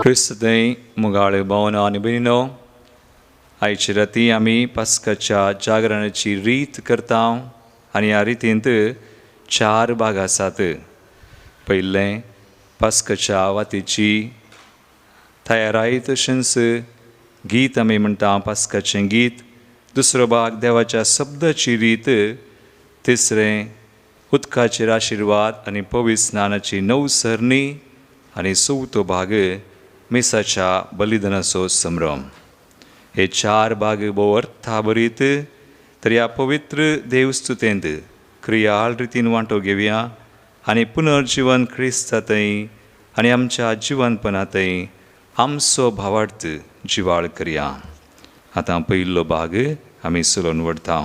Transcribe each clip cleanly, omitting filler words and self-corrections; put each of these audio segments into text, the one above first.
क्रिस्तदय मुगाळे भावना आनी भयणीनो, आयचे राती आमी पास्काच्या जागरणाची रीत करता आनी ह्या रितींत 4 भाग आसात. पयलें पास्काच्या वातेची तयाराय तशेंच गीत आमी म्हणटा पास्काचें गीत. दुसरो भाग देवाच्या शब्दाची रीत. तिसरें उदकाचेर आशिर्वाद आनी पवित्र स्नानाची नवसरणी. आनी चवथो भाग मेसाच्या बलिदानाचो संभ्रम. हे 4 भाग भोव अर्थाभरीत. तर ह्या पवित्र देवस्तुतेंत क्रियाळ रितीन वांटो घेवया आनी पुनर्जीवन क्रिस्तांतय आनी आमच्या जिवनपणांतय आमचो भावार्थ जिवाळ करया. आतां पयलो भाग आमी सुलोवन व्हरता.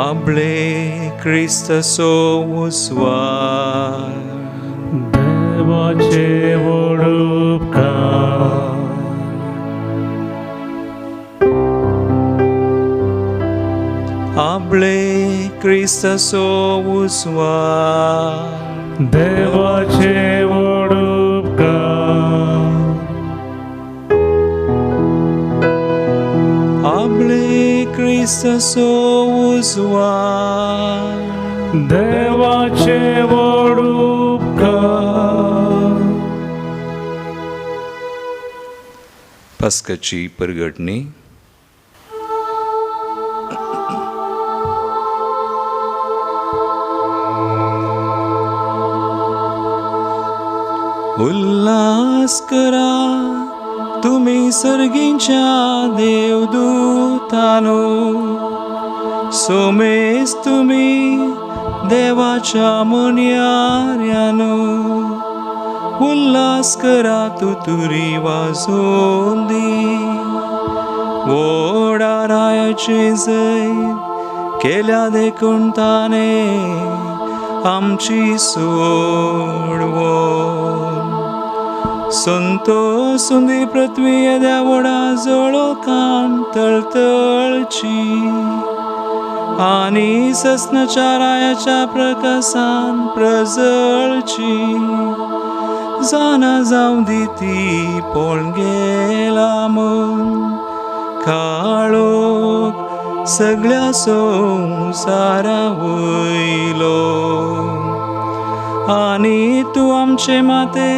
आपले क्रिस्ताचो उस्वार देवाचे व्हड उपकार आपले क्रिस्ताचो उस्वार देवाचे व्हड उपकार आपले क्रिस्ताचो उस्वार देवाचे व्हड उपकार. पास्काची परगटणी. उल्हास करा तुम्ही सर्गींच्या देवदूतानो, सोमेस तुम्ही देवाच्या मोन्याऱ्यानो. उल्हास करा तुतुरी वाजोवन दी, व्हडा रायाचे जय केल्या देखून ताने आमची सोडवण. संतोषुंदी पृथ्वी येद्या व्हडा जळोकान तळतळची, आनी सस्नाच्या रायाच्या प्रकाशान प्रजळची. जाना जावं दी ती पळून गेला म्हूण काळोख सगळ्या संवसारा वयलो. आनी तूं आमचे माते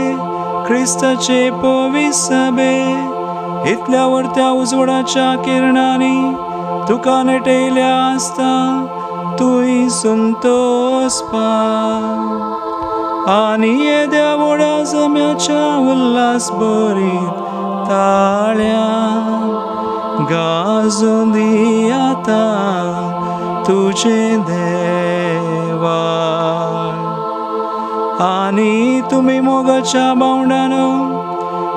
क्रिस्ताचे पवित्र सभे इतल्या व्हडत्या उजवाडाच्या किरणांनी तुका नटयल्या आसता तुय संतोष पाव. आनी येद्या व्हड्या जम्याच्या उल्हास भरीत ताळ्या गाजोवन दी आतां तुजें देवा. आनी तुमी मोगाच्या भावंडानो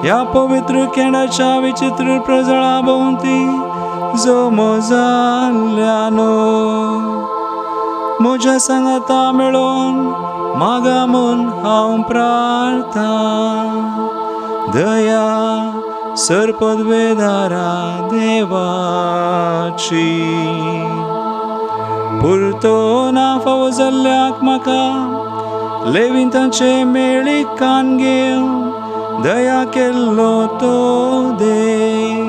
ह्या पवित्र केंडाच्या विचित्र प्रजळा भोंवती जमो जाल्ल्यानो. म्हज्या सांगाता मेळोन मागा म्हूण हांव प्रार्थना. दया सरपदवेदारा देवाची. पुरतो ना फावो जाल्ल्याक म्हाका लेवितांचे मेळीक कान घेवन दया केल्लो तो देव.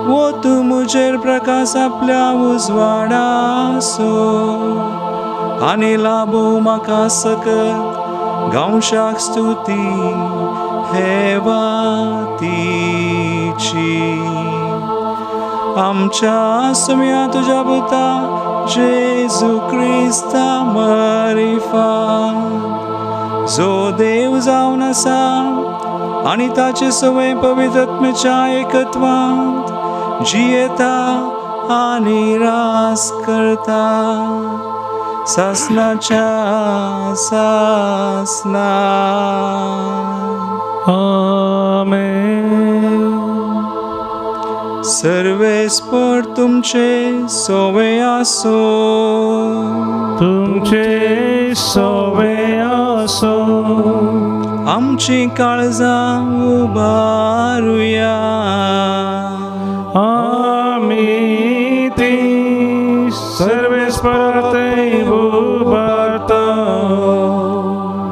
वो तूं म्हजेर प्रकाश आपल्या उजवाडाचो आनी लाबो म्हाका सकत गावशाक स्तुती हेवा तिची. आमच्या सुम्या तुज्या पुता जेजू क्रिस्ता मरिफा, जो देव जावन आसा आनी ताचे सवय पवित्र आत्म्याच्या एकत्वांत जियेता आनी रास करता सासनाच्या सासना. आमेन. सर्वेस्पर तुमचे सोवे आसो. तुमचे सोवे आसो. आमची काळजां उबारुया. आमी ती सर्वेस्परते उबारता.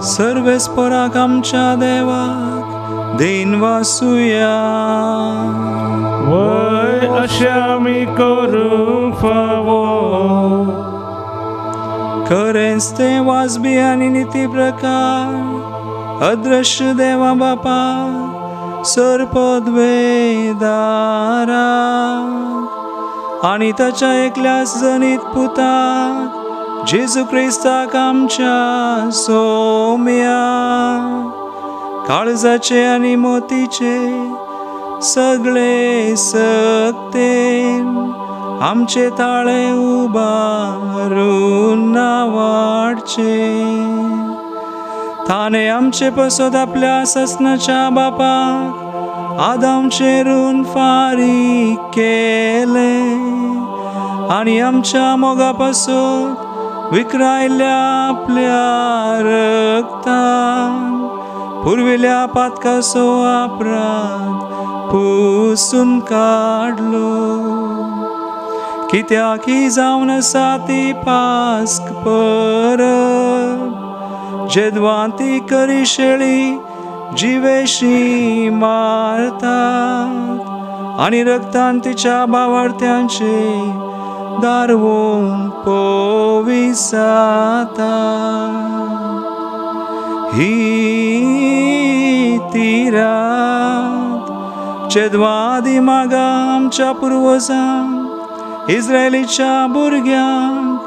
सर्वेस्पराक आमच्या देवाक देन वासुया. वय अशें आमी करूंक फावो. खरेंच ते वाजबी आनी निती प्रकार अदृश्य देवा बापा सरपदवे दारा आनी ताच्या एकल्याच जनीत पुताक जेजू क्रिस्ताक आमच्या सोम्या काळजाचे आनी मोतीचे सगळे सक्तेन आमचे ताळे उबारून वाडचे. ताणे आमचे पसोद आपल्या ससनाच्या बापाक आदामचेरून फारीक केले आनी आमच्या मोगा पसोद विकरायल्या आपल्या रक्तान पुरविल्या पातकाचो अपराध पुसून काडलो. कित्याक ही जावन आसा ती पास्क परब जेदवां ती करी शेळी जिवेशी मारतात आनी रक्तान तिच्या बावार्थ्यांचे दारवून पोविसाता. ही ती रात जेदवां आदी मागा आमच्या पुर्वजांक इस्रायलीच्या भुरग्यांक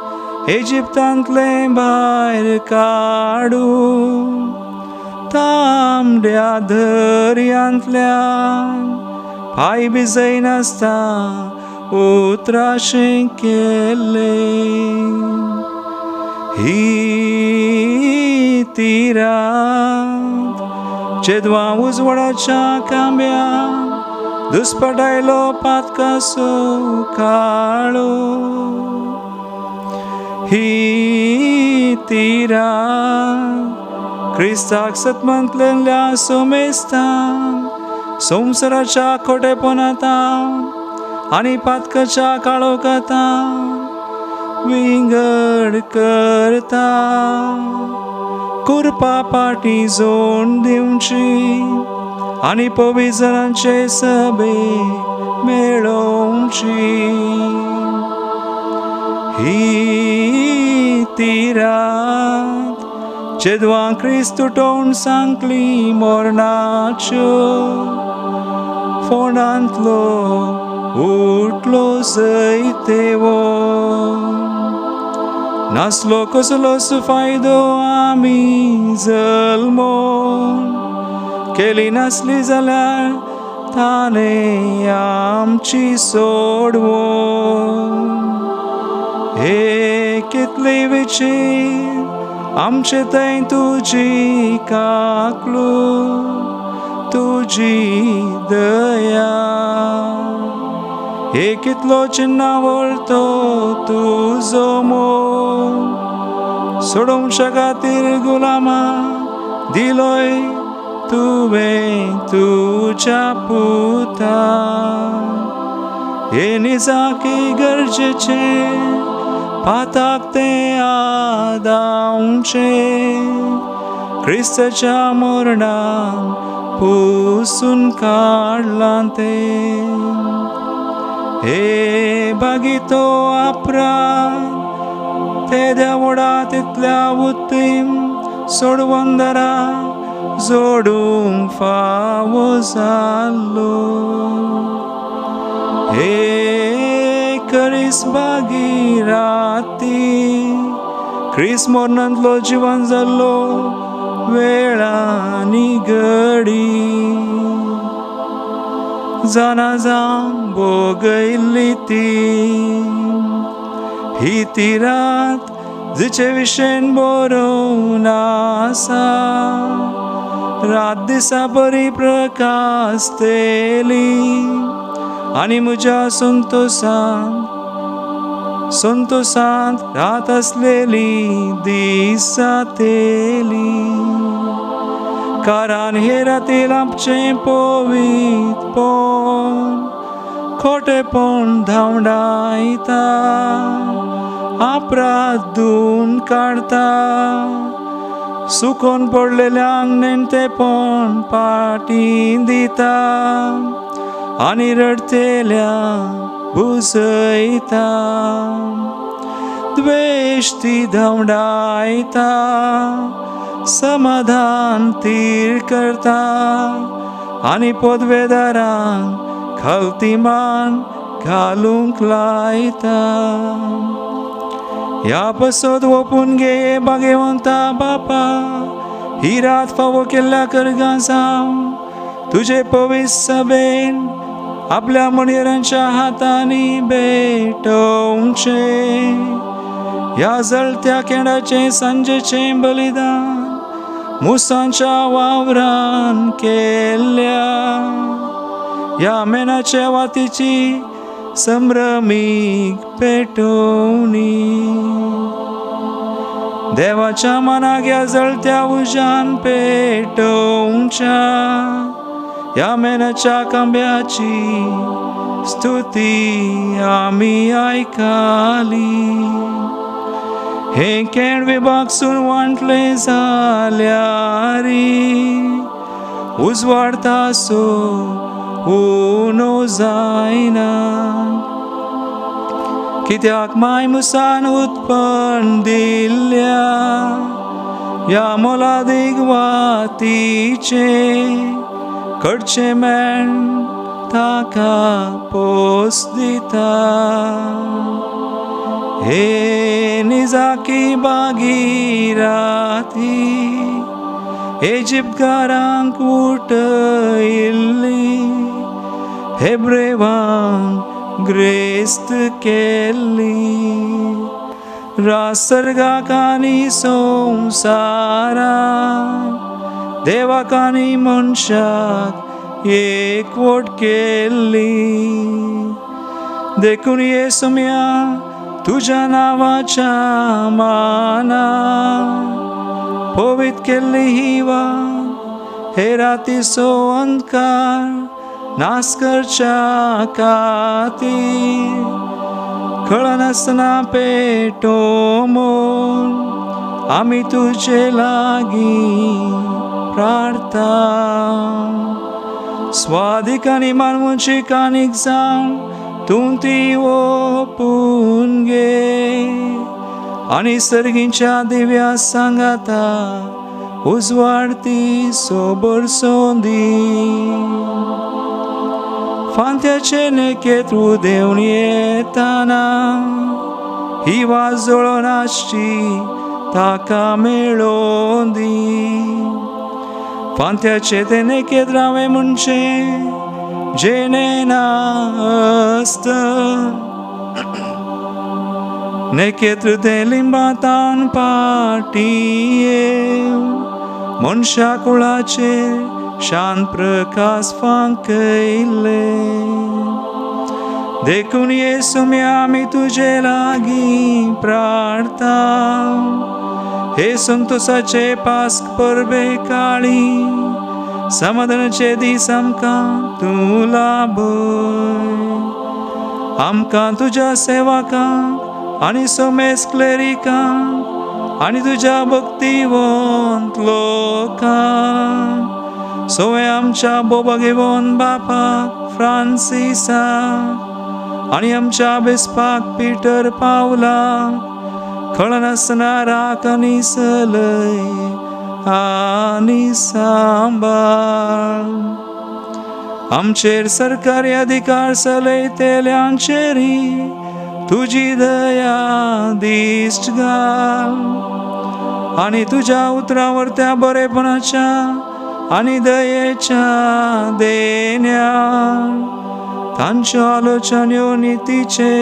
इजिप्तांतले भायर काडून तांबड्या दर्यांतल्यान पांय भिजय नासता उतराशें केले. ही ती रात जेदवां उजवाडाच्या खांब्याक दुस्पटायलो पातकाचो काळो. ही ती रात क्रिस्ताक सतमंतलेल्या सोमेस्तान संवसाराच्या खोटेपणांतां आनी पातकाच्या काळोखांतां विंगड करता. कुरपा पाटी जोड दिवची आनी पवित्रांचे सभे मेळोवची. ही ती रात जेदवां क्रिस्त तुटोवन सांकली मोरणाच्यो फोंडांतलो उठलो जैतेवो. नासलो कसलोच फायदो आमी जल्मोन केली नासली जाल्यार ताणे आमची सोडवोन. हे कितली विचीर आमचे थंय तुजी काकलू तुजी दया. हे कितलो चिन्नावळतो तुजो मोग सोडूंकच्या खातीर गुलामा दिलोय तुवें तुज्या पुता. हे निजाकी गरजेचे पाताक ते आदावचे क्रिस्ताच्या मरणान पुसून काडलां ते. हे भागीतो अपराध ते देवडा तितल्या उत्तीम सोडवंदरा जोडूंक फावो जाल्लो. हे करीस भागीराती क्रिस्त मरणांतलो जिवन जाल्लो वेळांनी घडी जाना जावन भोगयल्ली ती. ही ती रात जिचे विशेन बरोवन आसा रात दिसा बरी प्रकाशतेली आनी म्हज्या संतोषांत रात आसलेली दिसा तेली. कारण हे राती आमचें पवित्रपण खोटेपण धांवडायता अपराध धुवन काडटा सुकून पडलेल्यांक नेणतेपण पाटी दिता आनी रडतेल्या बुजयता. द्वेष ती धांवडायता, समाधान तीर करता आनी पदवेदारांक खालतीमान घालूंक लायता. ह्या पसत ओपून घे भाग्यवंता बापा, ही रात फावो केल्ल्या करगां जावं तुजे पवित्र सभेन आपल्या मणिरांच्या हातांनी भेटोवचे. ह्या जळत्या केंडाचे सांजेचे बलिदान मुसांच्या वावरान केल्ल्या, ह्या मेनाच्या वातीची संभ्रमीक पेटोवणी. देवाच्या मनाक ह्या जळत्या उज्यान पेटोवच्या, ह्या मेनाच्या कांब्याची स्तुती आमी आयकाली. हे केण विभागसून वांटले जाल्यार उजवाडता सो उनो जायना. कित्याक माय मुसान उत्पन्न दिल्ल्या ह्या मोलादीक वातीचे कडचे मेण ताका पोस दिता. हे निजाकी भागीराथी, इजिप्तकारांक उटयल्ली, हेब्रेवांक ग्रेस्त केल्ली. रासर्गाक आनी संवसाराक देवाक आनी मनशाक एकवट केल्ली. देखून येसुम्या तुझ्या नावाच्या माना पवित्र केल्ली ही वाट, हे रातीचो अंधकार नाश करच्या खातीर कळनासतना पेटोवन आमी तुजे लागीं प्रार्थना. स्वादीक आनी मानवची कानीक जावन तूं ती ओपून घे आनी सर्गींच्या दिव्या सांगाता उजवाडती सोबर सोंदी. फांत्याचे नेकेत उदेवून येताना ही वाजोळो नासची ताका मेळोवन दी. फांत्याचे ते नेकेत रावे म्हणचे जेणे नास्त, नेकेत्र ते लिंबातान पाटिये मनशा कुळाचे शांत प्रकाश फांकयले. देखून येसुम्या आमी तुजे लागीं प्रार्थना. हे संतोषाचे पास्क परबे काळी समाधानाचे दीस आमकां तूं लाभय. आमकां तुज्या सेवकांक आनी सोमेस क्लेरिकांक आनी तुज्या भक्तिवंत लोकांक सोय आमच्या बोबागेवंत बापाक फ्रांसिसाक आनी आमच्या बेस्पाक पिटर पावलाक कळनासतना राख आनी सलय आनी सांबाळ. आमचेर सरकारी अधिकार चलयतेल्यांचेरी तुजी दया दिश्ट घाल आनी तुज्या उतरावर त्या बरेपणाच्या आनी दयेच्या देण्या तांच्यो आलोचन्यो नितीचे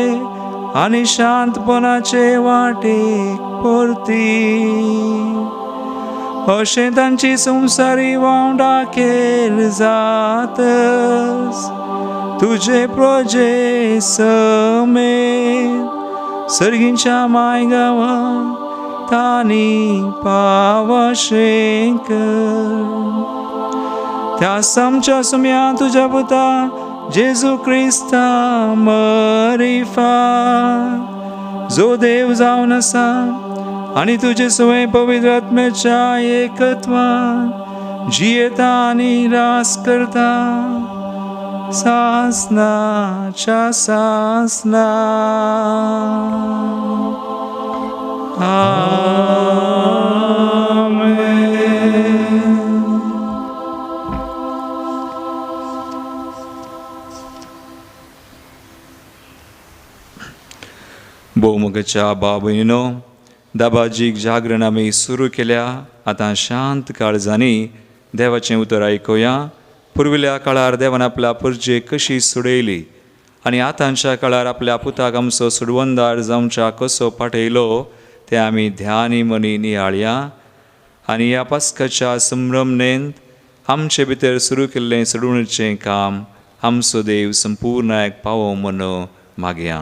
आनी शांतपणाचे वाटेक परती. अशें तांची संवसारी वांगडाकेर जातस तुजे प्रजे समेत सर्गींच्या माय गांवांत तांणी पावशें कर. त्या सामच्या सुम्या तुज्या पुता जेजू क्रिस्ता मरिफा जो देव जावन आसा आणि तुझे स्वयं पवित्र आत्म्याच्या एकत्वात जियता आणि रास करता सासनाच्या सासना. भोवमुगाच्या बाबयनो दाबाजीक जागरण आमी सुरू केल्या. आतां शांत काळजांनी देवाचें उतर आयकुया. पुर्विल्ल्या काळार देवान आपल्या पुरजे कशी सोडयली आनी आतांच्या काळार आपल्या पुताक आमचो सुडवंदार जावच्या कसो पाठयलो तें आमी ध्यानी मनी नियाळया. आनी ह्या पास्काच्या संभ्रमणेंत आमचे भितर सुरू केल्लें सोडवणुचें काम आमचो देव संपूर्णाक पावो म्हणून मागया.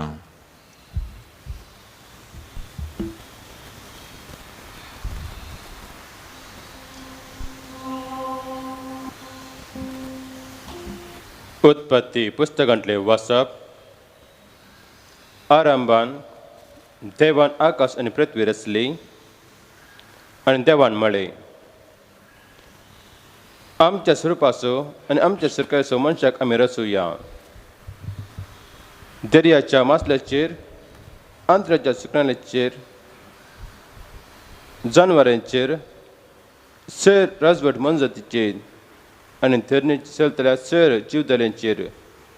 उत्पत्ती पुस्तकांतले वाचप. आरंभान देवान आकाश आनी पृथ्वी रचली आनी देवान म्हळें, आमच्या स्वरुपाचो आनी आमच्या सरकाराचो मनशाक आमी रचुया. दर्याच्या मासल्याचेर, अंतराच्या सुकण्याचेर, जनावरांचेर, सर राजवट मनजातीचेर आनी धरणीर चलतल्या सर जीवदल्यांचेर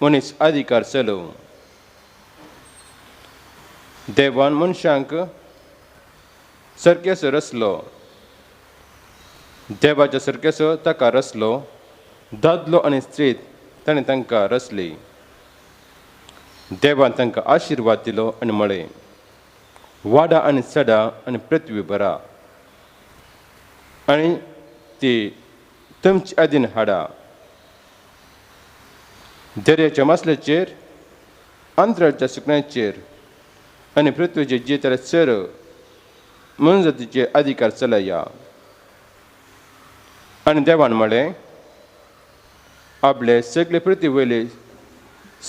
मनीस अधिकार चलोव. देवान मनशांक सरकेसो रचलो. देवाच्या सरकेसो ताका रचलो. दादलो आनी स्त्री ताणें तांकां रचली. देवान तांकां आशिर्वाद दिलो आनी म्हळें, वाडा आनी चडा आनी पृथ्वी भरा आनी ती तुमचे अधीन हाडा. दर्याच्या मासल्याचेर, अंतराळच्या सुकण्याचेर आनी पृथ्वीचेर जियेतल्या सर मनजातीचे अधिकार चलया. आनी देवान म्हळें, आपले सगळे पृथ्वी वयले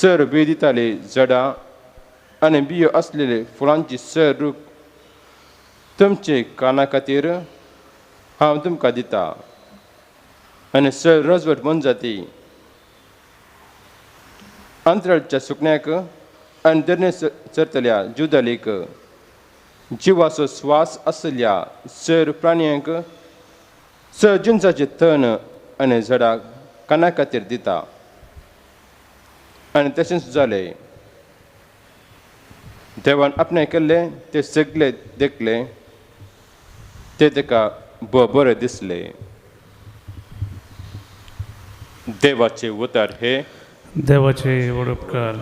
सर बी दिताली झाडां आनी बियो आसलेले फुलांची सर रूप तुमचे काना खातीर हांव तुमकां दिता. आनी सर राजवट मनजाती अंतराळच्या सुकण्याक आनी धरणीर चरतल्या जुदालीक, जिवाचो स्वास आसलेल्या सर प्राण्यांक, सर जिन्साचे तण आनी झाडां काना खातीर दिता. आनी तशेंच जालें. देवान आपणें केल्लें तें सगळें देखलें. तें ताका बरें दिसलें. देवाचे उतर हे. देवाचे उपकार.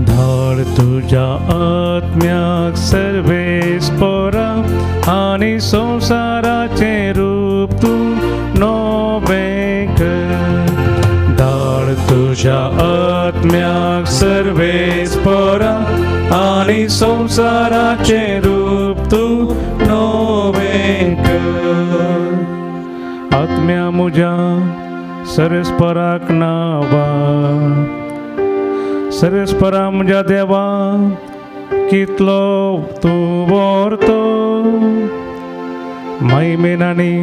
धाड तुझ्या आत्म्याक सर्वेस पोरा आनी संसाराचे रूप तू नवे कर. धाड तुझ्या आत्म्याक सर्वेस पोरा आनी संसाराचे रूप तू नवे कर. आत्म्या मुजा सरस्पराक नावा, सरस्परा म्हज्या देवा कितलो तूं व्हरतो. महिमेन आनी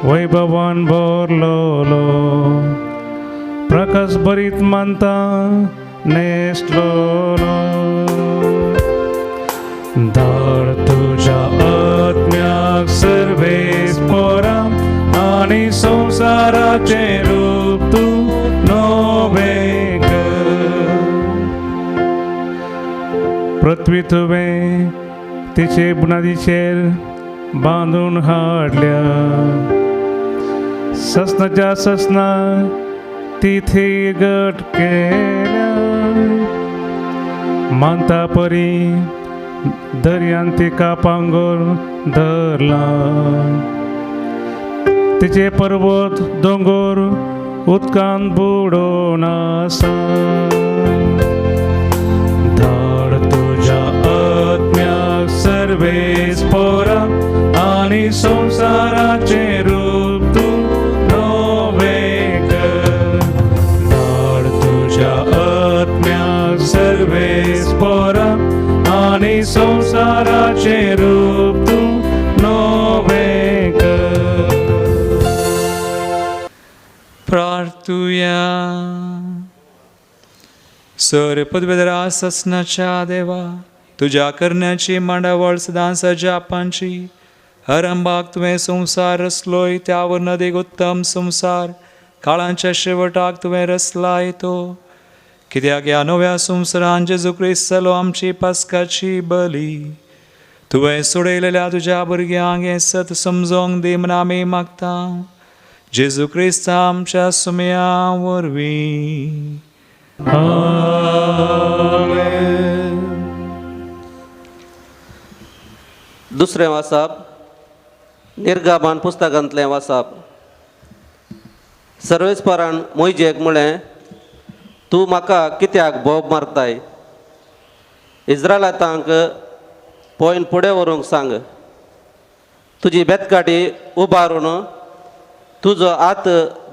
वैभवान भरलोलो, प्रकाश भरीत मानता नेसलोलो. धाड तुझ्या आत्म्याक सर्वेस पोरा आनी संसाराचे रूप तूं नवे कर. पृथ्वी तुवें तिचे बुनादीचेर बांदून हाडल्या. ससनाच्या ससना ती थिगट केल्या. मानता परी दर्यान तिका पांगोर धरला. तिचे पर्वत दोंगर उदकान बुडोवन आसा. धाड तुझ्या आत्म्याक सर्वेस संसाराचे रूप तू नवे कर. प्रार्थूया. सर पदवेदरा ससनाच्या देवा, तुझ्या करण्याची मांडावळ सदां सजापांची हरंबाक तुवें संसार रचलोय, त्यावर नदेक उत्तम संसार काळांच्या शेवटाक तुवें रचलाय तो. कित्याक ह्या नव्या संवसारान जेजू क्रिस्त जालो आमची पास्काची बली. तुवें सोडयलेल्या तुज्या भुरग्यांक हें सत समजोंक दी म्हण आमी मागता. जेजू क्रिस्त आमच्या सुमया वरवीं. दुसरें वाचप निर्गमन पुस्तकांतलें वाचप. सर्वेस्परान मोइजेक म्हळें, तूं म्हाका कित्याक बोब मारताय? इस्रायलांतांक पॉयन फुडें व्हरूंक सांग. तुजी बेतकाटी उबारून तुजो हात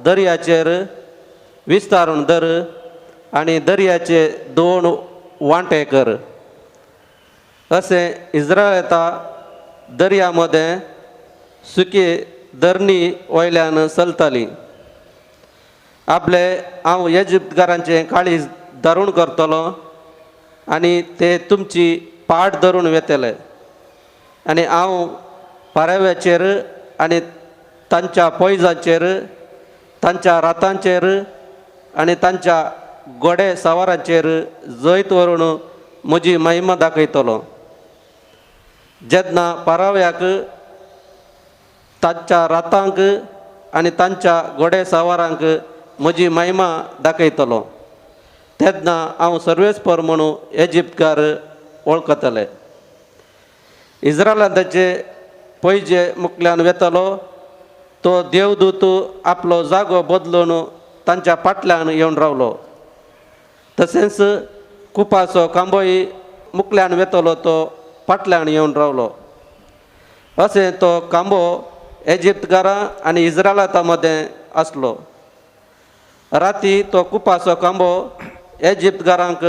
दर्याचेर विस्तारून धर आनी दर्याचे 2 वांटे कर. अशें इस्रायलांता दर्या मदें सुकी धरणी वयल्यान चलताली. आपले हांव इजिप्तकारांचे काळीज दारूण करतलो आनी ते तुमची पाट धरून वेतले. आनी हांव पारव्याचेर आनी तांच्या पैजांचेर, तांच्या रातांचेर आनी तांच्या घोडे सवारांचेर जैत व्हरून म्हजी महिमा दाखयतलो. जेन्ना पाराव्याक, तांच्या रातांक आनी तांच्या घोडे सवारांक म्हजी महिमा दाखयतलो, तेन्ना हांव सर्वेस्पर म्हणून इजिप्तकार वळखतले. इस्रायलांताचे पयजे मुखल्यान वेतलो. तो देवदूत आपलो जागो बदलून तांच्या फाटल्यान येवन रावलो. तशेंच कुपाचो कांबोय मुखल्यान वेतलो तो फाटल्यान येवन रावलो. अशें तो कांबो इजिप्तकारां आनी इस्रायलांता मदें आसलो. राती तो कुपाचो कांबो इजिप्तकारांक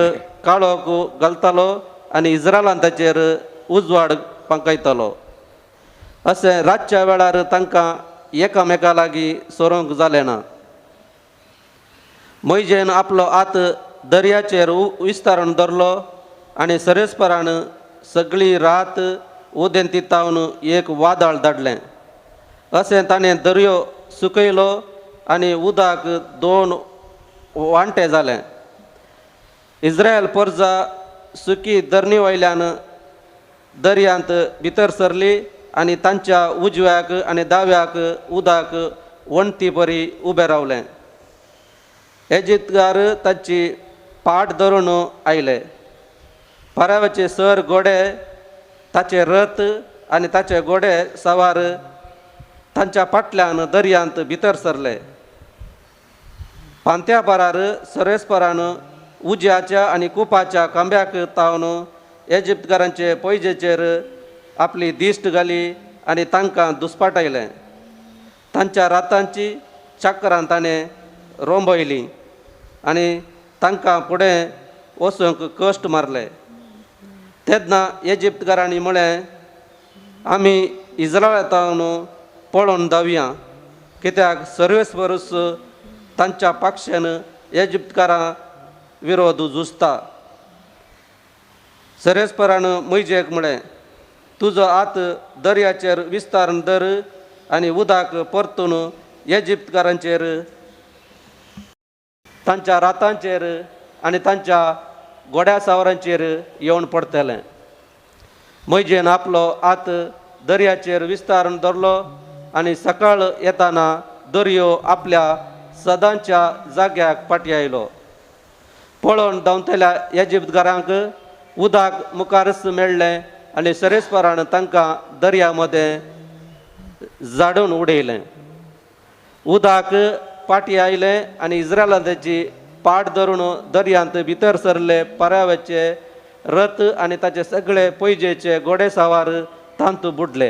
काळोख घालतालो आनी इस्रायलांताचेर उजवाड पांकयतालो. अशें रातच्या वेळार तांकां एकामेका लागीं सोरोंक जालें ना. मोइजेन आपलो हात दर्याचेर विस्तारून धरलो आनी सर्वेस्परान सगळी रात उदेंती तावन एक वादळ धाडलें. अशें ताणें दर्यो सुकयलो आनी उदक 2 वांटे जालें. इस्रायल परजा सुकी धरणी वयल्यान दर्यांत भितर सरली आनी तांच्या उजव्याक आनी दाव्याक उदक वणटी परी उबें रावलें. इजिप्तकार तांची पाट धरून आयले. पाराव्याचे सर घोडे, ताचे रथ आनी ताचे घोडे सवार तांच्या फाटल्यान दर्यांत भितर सरले. पांत्या पारार सर्वेस्परान उज्याच्या आनी कुपाच्या खांब्याक तावन इजिप्तकारांचे पैजेचेर आपली दिश्ट घाली आनी तांकां दुस्पाटायलें. तांच्या रातांची चाकरां ताणें रोंबयलीं आनी तांकां फुडें वचूंक कश्ट मारले. तेन्ना इजिप्तकारांनी म्हळें, आमी इस्रायलांतावन पळोवन धांवया, कित्याक सर्वेस्परूस तांच्या पक्षान इजिप्तकारां विरोध झुजता. सर्वेस्परान मोइजेक म्हळें, तुजो हात दर्याचेर विस्तारून धर आनी उदक परतून इजिप्तकारांचेर, तांच्या रातांचेर आनी तांच्या घोड्या सावरांचेर येवन पडटलें. मोइजेन आपलो हात दर्याचेर विस्तारून धरलो आनी सकाळ येताना दर्यो आपल्या सदांच्या जाग्याक फाटी आयलो. पळोवन धांवतल्या इजिप्तकारांक उदक मुखारच मेळ्ळें आनी सर्वेस्परान तांकां दर्या मदें झाडून उडयलें. उदक फाटी आयलें आनी इस्रायलांताची पाट धरून दर्यांत भितर सरले. पाराव्याचे रथ आनी ताचे सगळे पैजेचे घोडे सावार तांत बुडले.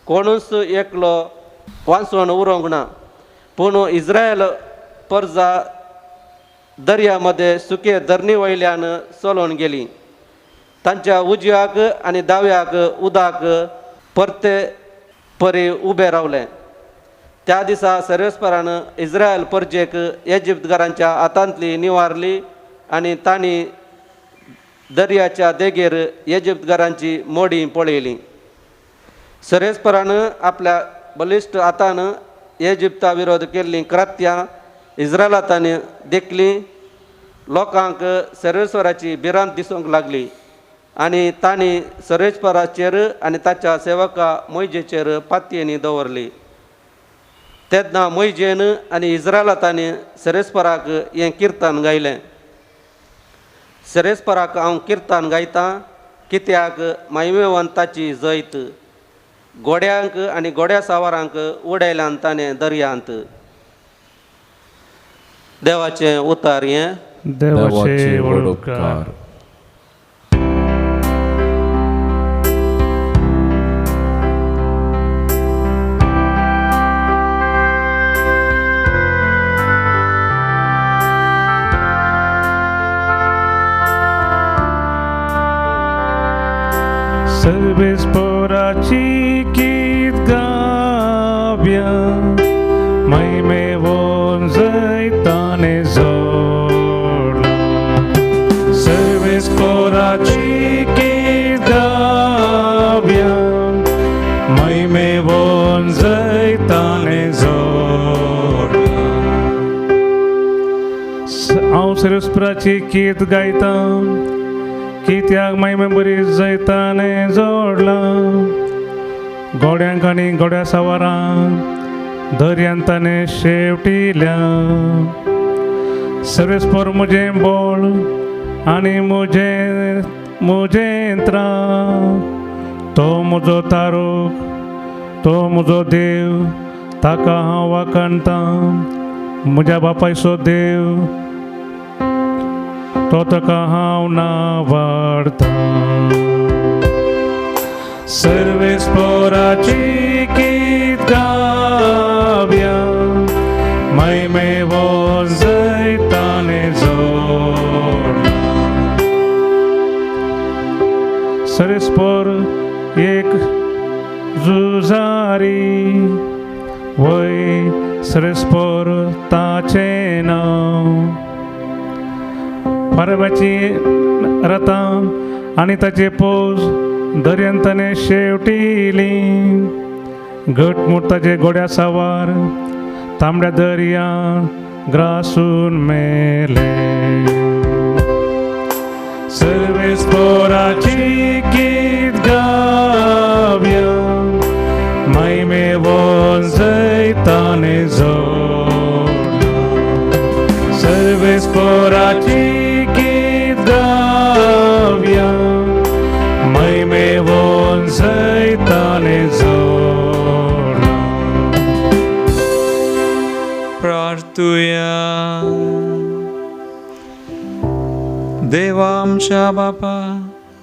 कोणूच एकलो वांचून उरोंक ना. पूण इस्रायल परजा दर्या मदें सुके धरणी वयल्यान चलोवन गेली. तांच्या उजव्याक आनी दाव्याक उदाक परते परी उबे रावले. त्या दिसा सर्वेस्परान इस्रायल परजेक इजिप्तकारांच्या हातांतली निवारली आनी तांणी दर्याच्या देगेर इजिप्तकारांची मोडी पळयली. सर्वेस्परान आपल्या बलिश्ट हातान इजिप्ता विरोध केल्लीं कृत्यां इस्रायलांतांनी देखली. लोकांक सर्वेस्वराची भिरांत दिसूंक लागली आनी तांणी सर्वेस्पराचेर आनी ताच्या सेवका मोइजेचेर पातयेनी दवरली. तेन्ना मोइजेन आनी इस्रायलांतांनी सर्वेस्पराक हें किर्तन गायलें. सर्वेस्पराक हांव किर्तन गायतां, कित्याक महिमेवंताची जैत. घोड्यांक आनी घोड्या सावारांक उडयल्यान ताणें दर्यांत. देवाचें उतार हें. देवाचे वडोपकार. सर्वेस्पराची गीत गाव्या, महिमेवोन जैताने जोडला. सर्वेस्पराची गीत गाव्या, महिमेवोन जैताने जोडला. हांव सर्वेस्पराची गीत गायता, कित्याक महिमे बरी जैताने जोडला. घोड्यांक आनी घोड्या सावारांक दर्यांत ताणें शेवटिल्या. सर्वेस्पर म्हजें बोळ आनी म्हजें यंत्रा. तो म्हजो तारूक, तो म्हजो देव, ताका हांव वाखणटां. म्हज्या बापायचो देव, तो ताका हांव नावाडटां. सर्वेस्पराची गीत गाव्या, महिमेवोन जैताने जोडला. सर्वेस्पर एक जुजारी, वय सर्वेस्पर ताचें नांव. परवाची रथां आनी ताचे पोज दर्यांत ताणें शेवटिली. घटमुट ताचे घोड्या सावार तांबड्या दर्यांत ग्रासून मेले. सर्वेस्पराची गीत गाव्या, महिमेवोन जैताने जोडला. सर्वेस्पराची गीत गाव्या, महिमेवोन जैताने जोडला. प्रार्थुया. देवा आमच्या बापा,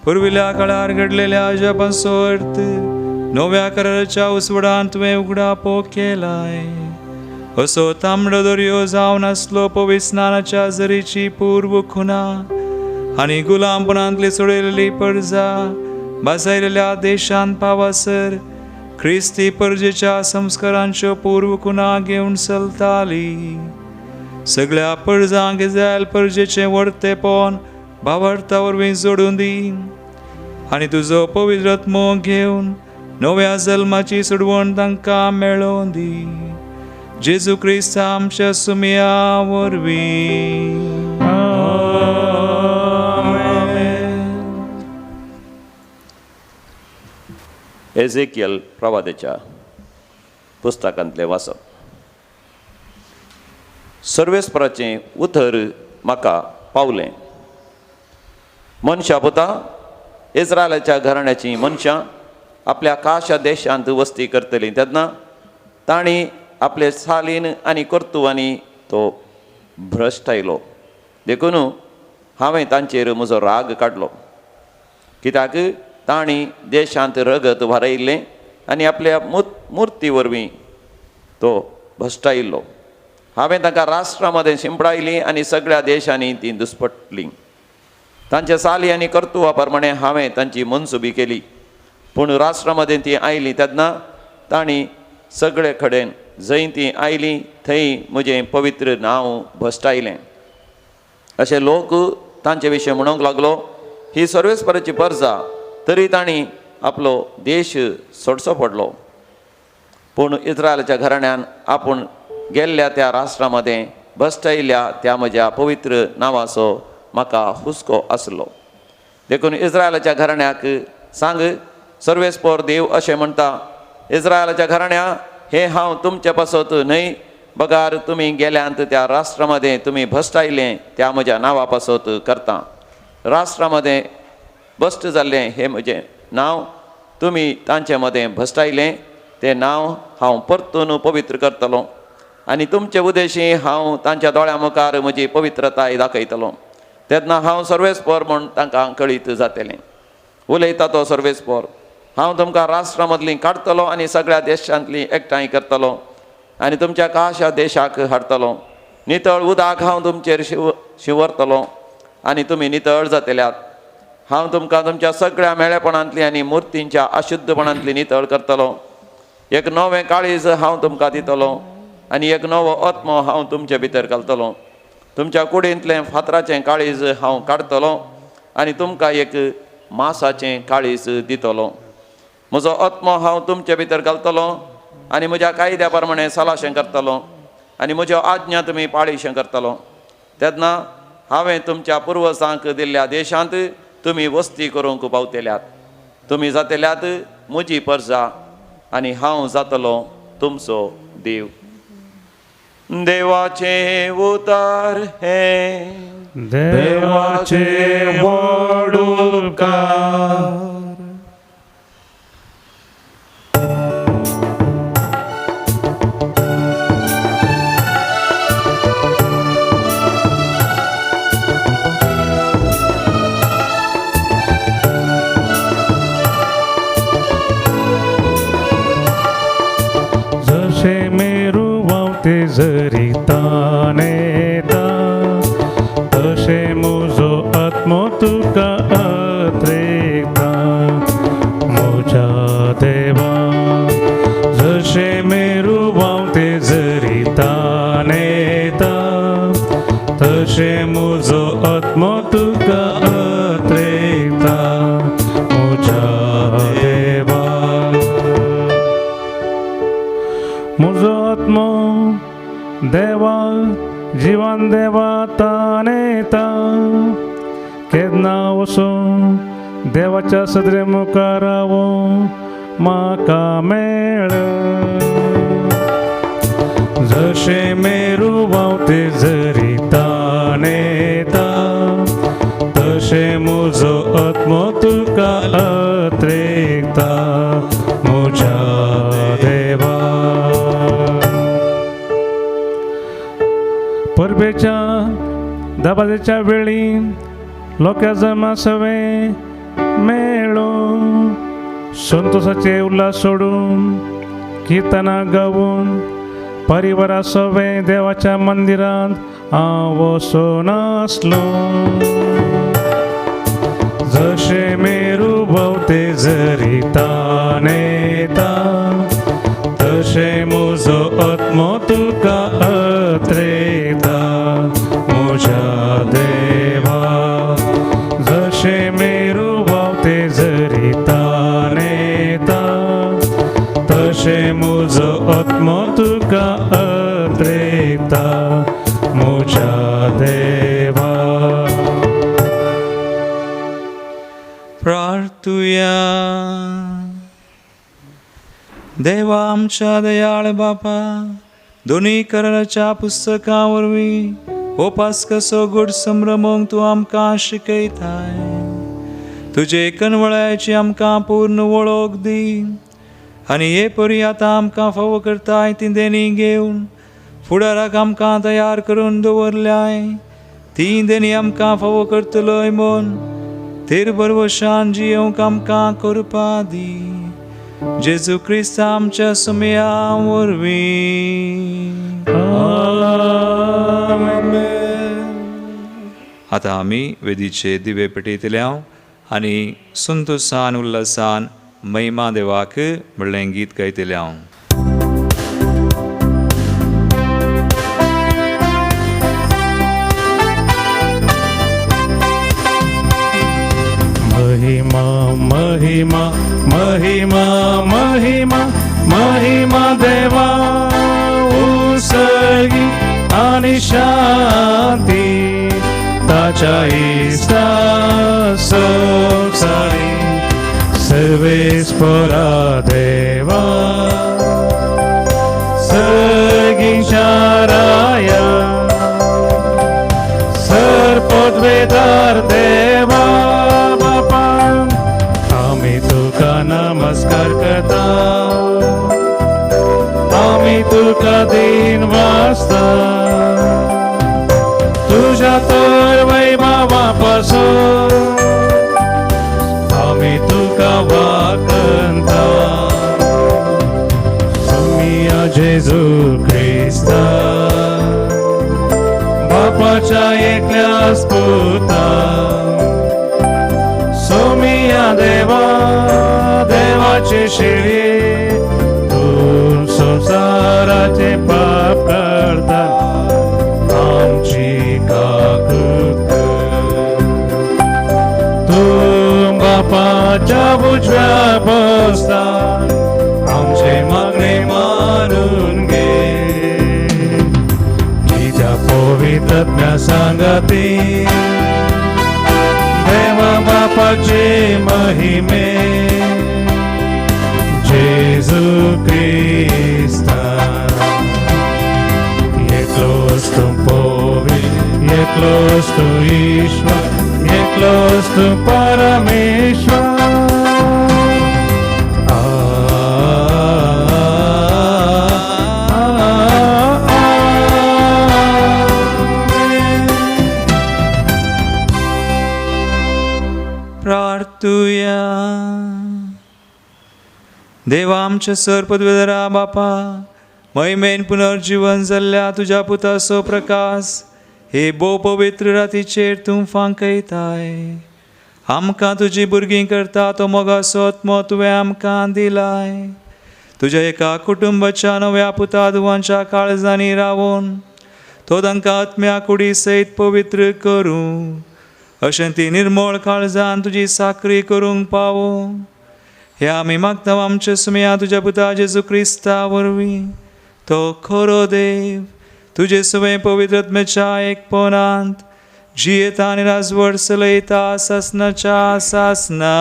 पुर्विल्या काळार घडलेल्या अजापाचो अर्थ नव्या कराराच्या उसवडांत तुवें उगडापो केलाय. असो तांबडो दर्यो जावन आसलो पवित्र स्नानाच्या झरीची पूर्व खुना आनी गुलामपणांतली सोडलेली परजा बासायलेल्या देशांत पावासर ख्रिस्ती परजेच्या संस्कारांच्यो पूर्व खुना घेवन चलताली. सगळ्या परजांक इस्रायल परजेचें वर्तेपण भावार्था वरवीं जोडून दी आनी तुजो पवित्र आत्मो घेवन नव्या जल्माची सोडवण तांकां मेळोवन दी. जेजू क्रिस्त आमच्या सुमया वरवीं. एझेकियल प्रवादाच्या पुस्तकांतलें वाचप. सर्वेस्पराचें उतर म्हाका पावलें. मनशां पुता, इस्रायलाच्या घराण्याची मनशां आपल्या काशा देशांत वस्ती करतलीं तेन्ना तांणी आपले सालीन आनी कर्तुवांनी तो भ्रश्ट आयलो. देखून हांवें तांचेर म्हजो राग काडलो, कित्याक तांणी देशांत रगत वारयल्लें आनी आपल्या मुर्ती वरवीं तो भश्टायिल्लो. हांवें तांकां राष्ट्रां मदें शिंपडायलीं आनी सगळ्या देशांनी तीं दुस्पटलीं. तांचे साली आनी कर्तुवा प्रमाणे हांवें तांची मनसुबी केली. पूण राष्ट्रामध्ये ती आयली तेन्ना तांणी सगळे कडेन जंय ती आयली थंय म्हजें पवित्र नांव भश्टायलें. अशे लोक तांचे विशीं म्हणूंक लागलो, ही सर्वेस्पराची परजा, तरी तांणी आपलो देश सोडचो पडलो. पूण इस्रायलाच्या घराण्यान आपूण गेल्ल्या त्या राष्ट्रामध्ये भश्टायल्या त्या म्हज्या पवित्र नांवाचो म्हाका हुस्को आसलो. देखून इस्रायलाच्या घराण्याक सांग, सर्वेस्पर देव अशें म्हणटा, इस्रायलाच्या घराण्या, हे हांव तुमचे पासत न्हय, बगार तुमी गेल्यांत त्या राष्ट्रामध्ये तुमी भश्टायलें त्या म्हज्या नांवा पासत करता. राष्ट्रामध्ये भश्ट जाल्लें हे म्हजें नांव तुमी तांचे मदें भश्टायलें, तें नांव हांव परतून पवित्र करतलों आनी तुमचे उद्देशी हांव तांच्या दोळ्यां मुखार म्हजी पवित्रताय दाखयतलों. तेन्ना हांव सर्वेस्पर म्हूण तांकां कळीत जातलें. उलयता तो सर्वेस्पर, हांव तुमकां राष्ट्रा मदलीं काडटलो आनी सगळ्या देशांतलीं एकठांय करतलो आनी तुमच्या काशा देशाक हाडटलो. नितळ उदक हांव तुमचेर शिंवरतलो आनी तुमी नितळ जातल्यात. हांव तुमकां तुमच्या सगळ्या मेळेपणांतली आनी मुर्तींच्या अशुद्धपणांतली नितळ करतलो. एक नवें काळीज हांव तुमकां दितलो आनी एक नवो आत्मो हांव तुमचे भितर घालतलो. तुमच्या कुडींतलें फातराचें काळीज हांव काडटलो आनी तुमकां एक मांसाचें काळीज दितलो. म्हजो आत्मो हांव तुमचे भितर घालतलो आनी म्हज्या कायद्या प्रमाणे सलाशें करतलो आनी म्हज्यो आज्ञा तुमी पाळीशें करतलो. तेन्ना हांवें तुमच्या पुर्वजांक दिल्ल्या देशांत तुमी वस्ती करूंक पावतल्यात. तुमी जातल्यात म्हजी परजा आनी हांव जातलो तुमचो देव. देवाचे उतार हे देवाचे व्हड उपकार. जशे मेरू वावते जरी तानेता, तशे म्हजो आत्मो तुका अत्रेता. म्हज्या देवा, जशे मेरू वावते जरी तानेता, तशे म्हजो आत्मो तुका अत्रेता. म्हज्या देवा, म्हजो आत्मो देवा, जिवन देवा तानेता. केन्ना वचूं देवाच्या सदरे मुखार रावूं म्हाका मेळ. जशे मेरू वावते जरी तानेता, तशे म्हजो आत्मो तुका अत्रेता. म्हज्या देवा, परबेच्या दाबादेच्या वेळी लोकां जमा सवे मेळून, संतोषाचे उल्हास सोडून किर्तनां गावून परिवारा सवे देवाच्या मंदिरांत हांव वचून आसलो. जशे मेरू भोवते जरी तानेता, तशे म्हजो आत्मो तुका अत्रेता. म्हज्या देवा, जशे मेरू भोवते जरी तानेता, तशे म्हजो आत्मो तुका अत्रेता. म्हज्या देवा. प्रार्थुया. देवा आमच्या दयाळ बापा, दोन्ही कराराच्या पुस्तकां वरवीं हो पास्काचो गोड संभ्रमोंक तूं आमकां शिकयताय. तुजे कनवळ्याची आमकां पूर्ण वळख दी आनी हे परी आतां आमकां फावो करताय ती देणी घेवन फुडाराक आमकां तयार करून दवरल्याय. ती देणी आमकां फावो करतलोय म्हूण तेर बरवशान जियोंक आमकां करपा दी. जेजू क्रिस्त आमच्या सुमया वरवीं. आमेन. आतां आमी वेदीचे दिवे पेटयतल्या आनी संतोशान उल्हासान महिमा देवाक म्हणलें गीत गायतल्या. महिमा महिमा महिमा महिमा महिमा देवा उसळी आणि शांती ताच्या इष्टा संसारी सर्वेस्परा देवा सर्गीच्या राया सर्पद्वेदार देवा बापा आम्ही तुका नमस्कार करता आम्ही तुका दिन वाजता तुझ्या तर वैभवापासून आम्ही तुका वाकंता सुमिया जेजू ख्रिस्ता बापाच्या एकल्याच पुता सोमिया देवा देवाचे शेळी तू संसाराचे पाप करता आमची काकूत तू बापाच्या उजव्या बसता आमचे मागणे मानून घे त्या पवित्रात्म्या सांगती देवा बापाचे महिमे जेजू ख्रिस्ता एकलोच तू एकलोच तू ईश्वर एकलोच तू परमेश्वर प्रार्थुया. देवा आमचे सर पदवेदरा बापा महिमेन पुनर्जीवन जाल्ल्या तुझ्या पुताचो प्रकाश हे भोव पवित्र रातीचेर तूं फांकयताय. आमकां तुजी भुरगीं करता तो मोगाचो आत्मो तुवें आमकां दिलाय. तुज्या एका कुटुंबाच्या नव्या पुता दुवांच्या काळजांनी रावून तो तांकां आत्म्या कुडी सयत पवित्र करूं अशें ती निर्मळ काळजान तुजी साखरी करूंक पावो. हे आमी मागता आमचे सुमया तुज्या पुता जेजू क्रिस्ता वरवीं तो खरो देव तुजे सवय पवित्र आत्म्याच्या एकपणांत जियेता आनी राजवट चलयता सासनाच्या सासना.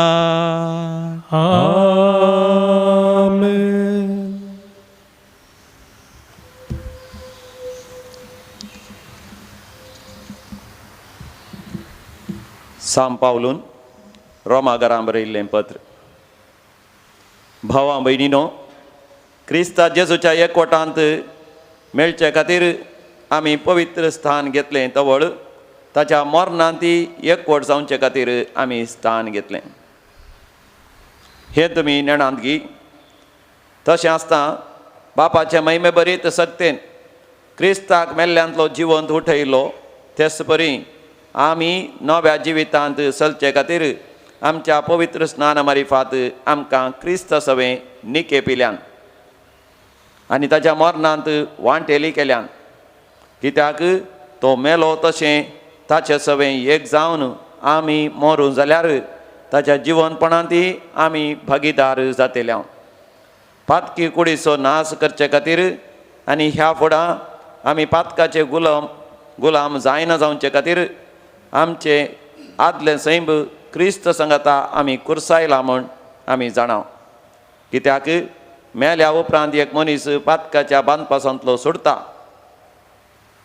आमेन. साम पावलून रोमाघरां बरयल्लें पत्र. भावां भयणीनो, क्रिस्ता जेजूच्या एकवटांत मेळचे खातीर आमी पवित्र स्थान घेतलें तवळ ताच्या मरणांती एकवट जावचे खातीर आमी स्थान घेतलें. हें तुमी नेणांत घी. तशें आसता बापाचे महिमे बरीत सक्तेन क्रिस्ताक मेल्ल्यांतलो जिवंत उठयलो तेच परी आमी नव्या जिवितांत चलचे खातीर आमच्या पवित्र स्नान मारिफात आमकां क्रिस्त सवें निके पिल्यान आनी ताच्या मरणांत वांटेली केल्यान. कित्याक तो मेलो तशें ताचे सवें एक जावन आमी मरूं जाल्यार ताच्या जिवंतपणांती आमी भागीदार जातल्या. पातकी कुडीचो नाश करचे खातीर आनी ह्या फुडां आमी पातकाचे गुलाम जायना जावचे खातीर आमचे आदले सैब क्रिस्त संगता आमी कुरसायला म्हण आमी जाणाव. कित्याक मेल्या उपरांत एक मनीस पातकाच्या बांदपासांतलो सुटता.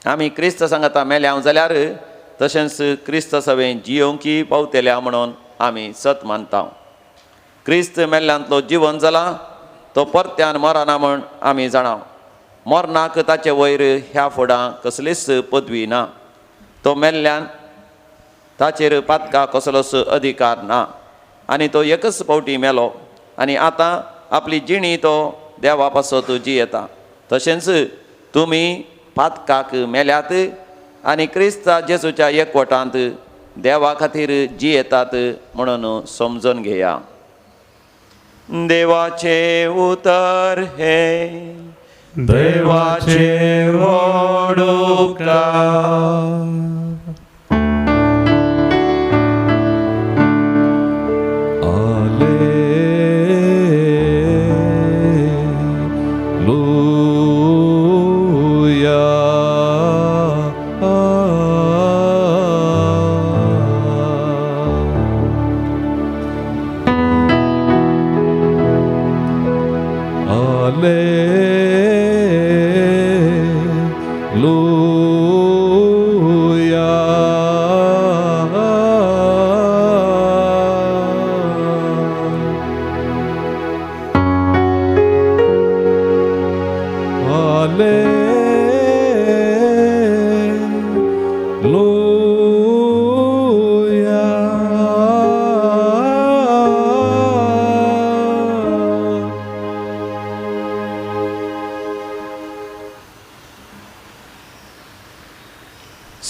आमी क्रिस्त संगता मेल्या जाल्यार तशेंच क्रिस्त सवें जियोंकी पावतल्या म्हणून आमी सत मानता. क्रिस्त मेल्ल्यांतलो जिवन जाला तो परत्यान मरना म्हण आमी जाणाव. मरनाक ताचे वयर ह्या फुडां कसलीच पदवी ना. तो मेल्ल्यान ताचेर पातका कसलोच अधिकार ना आनी तो एकच फावटी मेलो आनी आतां आपली जिणी तो देवा पासत जियेता. तशेंच तुमी पातकाक मेल्यात आनी क्रिस्ता जेजूच्या एकवटांत देवा खातीर जियेतात म्हणून समजून घेया. देवाचे उतर हे देवाचे व्हड उपकार.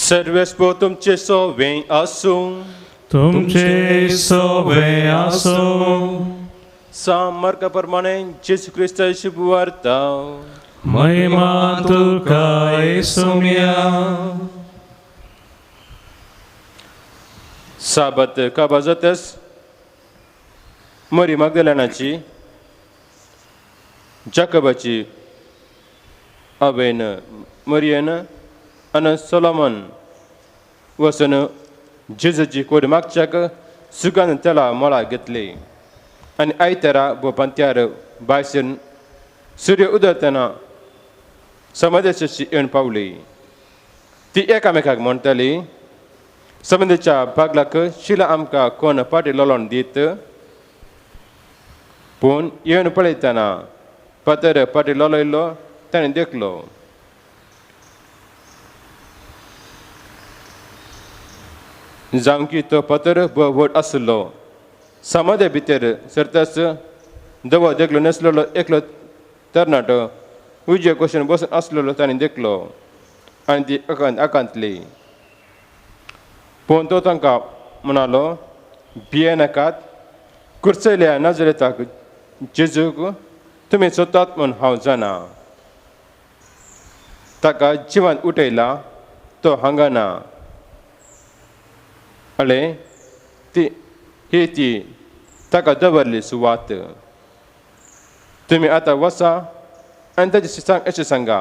सर्वस्व तुमचे सोवे आसूं. तुमचे सोवे आसूं. सामर्थ प्रमाणे जेजू ख्रिस्ताची शुभवार्ता. महिमा तुका येसुम्या. साबत काबाजतस मरी मगदलेनाची, जाकबाची आवेन मरियन आणि सोलोमन वसन जेजूची कोड मागच्याक सुगान त्याला मळा घेतले आणि आयतारा बोपांत्यार बायसून सूर्य उदतना समादेशाची येण पावली. ती एकामेकाक म्हणटाली, समाधीच्या बागलाक शिला आमकां कोण पाटी लोळोन दीत. पूण येवन पळयतना पतर पाटी लोळयलो ताणें देखलो. जावं तो पतर व्हड आसलो. समाधे भितर सरताच दवो देखलो नासलेलो एकलो तरणाटो उजवे कोशेन बसून आसलेलो ताणें देखलो आनी ती आकांतली. पूण तो तांकां म्हणालो, भिये नाकात. कुर्चयल्या नाजरेताक जेजूक तुमी सोदतात म्हूण हांव जाणा. ताका जिवान उठयला, तो हांगा ना. अळे ती ताका दवरली सुवात. तुमी आतां वचा आनी ताचे अशें सांगा,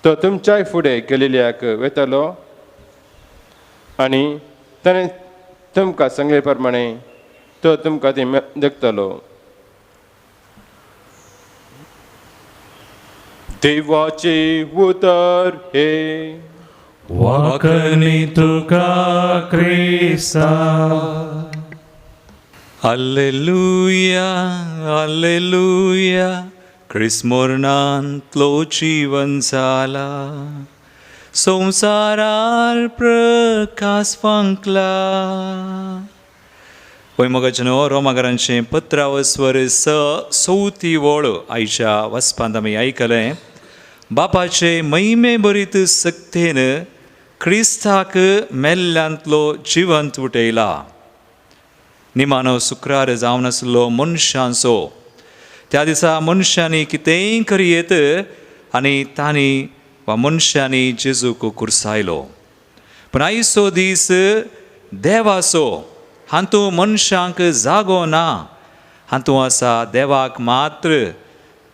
तो तुमच्याय फुडें गलिल्याक वयतलो आनी ताणें तुमकां सांगले प्रमाणे तो तुमकां थंय देखतलो. देवाचे उतर हे. वाकणी तुका क्रिस्ता. Alleluia, Alleluia, Chrismornantlo जीवन जाला. संसारार प्रकाश फंकला. पळय मोगाचेनो रोमाकारांचें 15 वळ आयच्या वचपांत आमी आयकलें. बापाचे महिमे भरीत सक्तेन क्रिस्ताक मेल्ल्यांतलो जिवंत उठयला. निमानो शुक्रार जावन आसलो मनशांचो. त्या दिसा मनशांनी कितेंय करियेत आनी तांणी वा मनशांनी जेजूक कुर्सायलो. पूण आयचो दीस देवाचो. हातूंत मनशांक जागो ना. हातूंत आसा देवाक मात्र.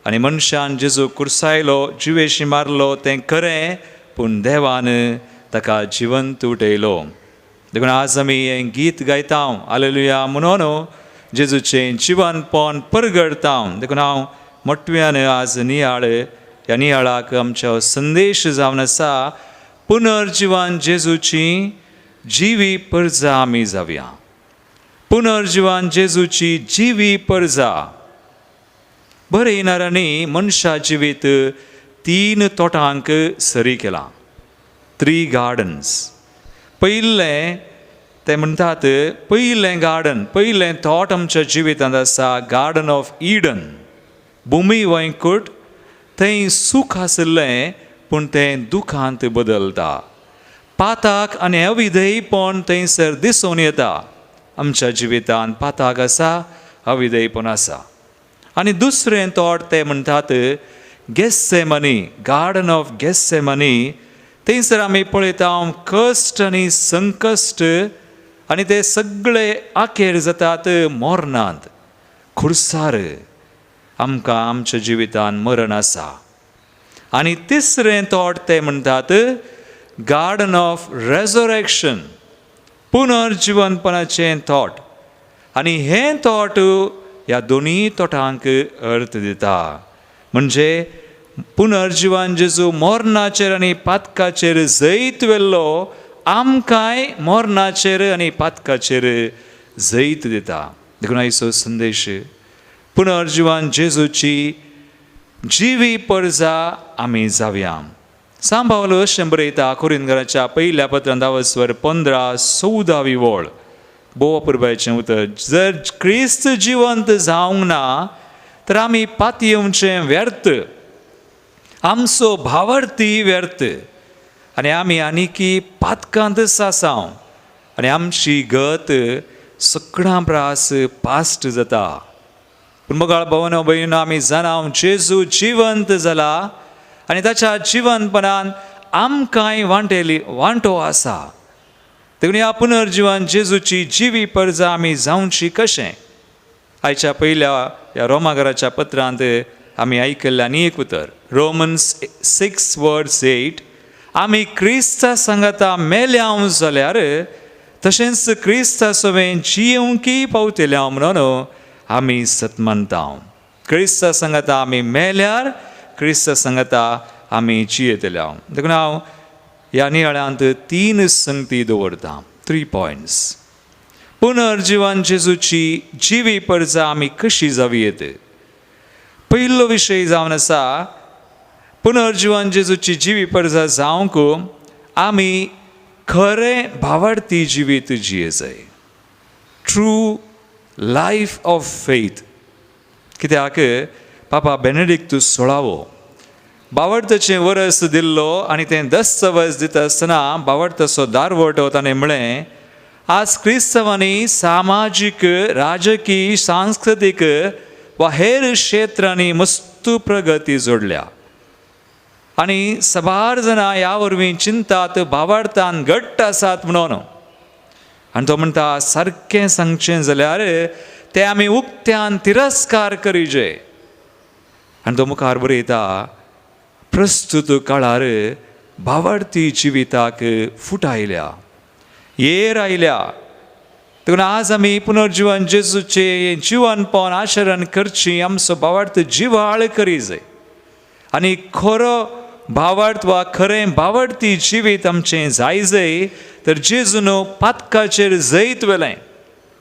आनी मनशान जेजू कुर्सायलो, जिवेशी मारलो तें खरें, पूण देवान ताका जिवंत उठयलो. देखून आज आमी हें गीत गायता, हालेलुया म्हणून जेजूचें जिवनपण परगडता. देखून हांव मोठव्यान आज नियाळ ह्या नियाळाक आमचो संदेश जावन आसा, पुनर्जिवन जेजूची जिवी परजा आमी जावया. पुनर्जिवन जेजूची जिवी परजा. बरयणाऱ्यांनी मनशा जिवीत 3 तोटांक सरी केला. 3 गार्डन्स. पयलें ते म्हणटात, पयलें गार्डन, पयलें थॉट आमच्या जिवितांत आसा गार्डन ऑफ ईडन. भुमी वैकुट. थंय सूख आसलें, पूण तें दुखांत बदलता. पाताक आनी अविधेयपण थंयसर दिसून येता. आमच्या जिवितांत पाताक आसा, अविधेयपण आसा. आनी दुसरें तोट ते म्हणटात गेसेमनी, गार्डन ऑफ गेसेमनी. थंयसर आमी पळयता कश्ट आनी संकश्ट आनी ते सगळे आखेर जातात मरणांत. खुर्सार आमकां आमच्या जिवितांत मरण आसा. आनी तिसरें तोट ते म्हणटात गार्डन ऑफ रेजरेक्शन, पुनर्जिवनपणाचें तोट. आनी हें तोट ह्या दोनी तोटांक अर्थ दिता. म्हणजे पुनर्जिवन जेजू मरणाचेर आनी पातकाचेर जैत वेल्लो आमकांय मरणाचेर आनी पातकाचेर जैत दिता. देखून आयचो संदेश पुनर्जिवन जेजूची जिवी परजा आमी जावया. सांत पावलो अशें बरयता कोरिंथीकांच्या पयल्या पत्रांत 10:15-14 वळ. बोवा पुरबायचें उतर, जर क्रिस्त जिवंत जावंक ना तर आमी पातयेवचें व्यर्थ, आमचो भावार्थी व्यर्थ, आनी आमी आनीकी पातकांत सांसाव आनी आमची गत सगळां प्रास पास्ट जाता. पूण मोगाळ भवन भयणीनो, आमी जाणां जेजू जिवंत जाला आनी ताच्या जिवंतपणान आमकांय वांटो आसा. देखून ह्या पुनर्जिवन जेजूची जिवी परजा आमी जावची कशें? आयच्या पयल्या ह्या रोमाकाराच्या पत्रांत आमी आयकल्लें आनी एक उतर, रोमन्स 6:8. आमी क्रिस्ता सांगाता मेल्या जाल्यार तशेंच क्रिस्ता सोबें जियोंकी पावतल्या म्हणून आमी सतमनता. क्रिस्ता सांगाता आमी मेल्यार क्रिस्ता सांगाता आमी जियेतल्या. देखून हांव ह्या नियाळ्यांत 3 संगती दवरता, 3 points. पुनर्जिवन जेजूची जिवी परजा आमी कशी जावयेत? पयलो विशय जावन आसा, पुनर्जिवन जेजूची जिवी परजा जावंक आमी खरें भावार्थी जिवीत जिये जाय. True life of faith. कित्याक पापा बेनेडिक्टूस 16 भावार्थाचें वरस दिल्लो आनी तें 10 वर्स दिता आसतना भावार्थाचो दारवट ताणें म्हळें, आज क्रिस्तवांनी सामाजीक, राजकीय, सांस्कृतीक वा हेर क्षेत्रांनी मस्त प्रगती जोडल्या आनी सबार जाणां ह्या वरवीं चिंतात भावार्थान घट्ट आसात म्हणून. आनी तो म्हणटा सारकें सांगचें जाल्यार ते आमी उक्त्यान तिरस्कार करीचे. आनी तो मुखार बरयता, प्रस्तुत काळार भावार्थी जिविताक फूट आयल्या, येर आयल्या. देखून आज आमी पुनर्जिवन जेजूचें जिवनपण आचरण करची, आमचो भावार्थ जिवाळ करी जाय. आनी खरो भावार्थ वा खरें भावार्थी जिवीत आमचें जाय जाय तर जेजून पातकाचेर जैत वेलें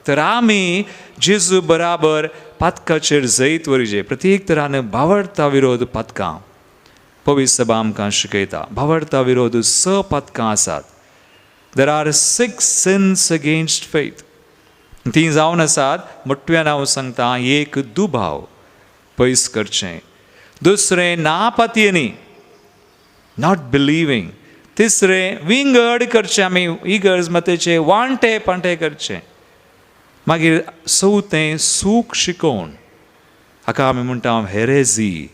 तर आमी जेजू बराबर पातकाचेर जैत वरिजे. प्रत्येक तरान भावार्था विरोध पातकां पवित्र सभा आमकां शिकयता. भावार्था विरोध 6 पातकां आसात. There are 6 sins against faith. ती जावन आसात. म्हटव्यान हांव सांगता, एक दुभाव पयस करचें, दुसरें नापातयेनी, नॉट बिलिव्हिंग, तिसरें विंगड करचें, आमी इगर्ज मतेचें वांटे पांटे करचें, मागीर 4थें सूख शिकोवन, हाका आमी म्हणटा हेरेजी,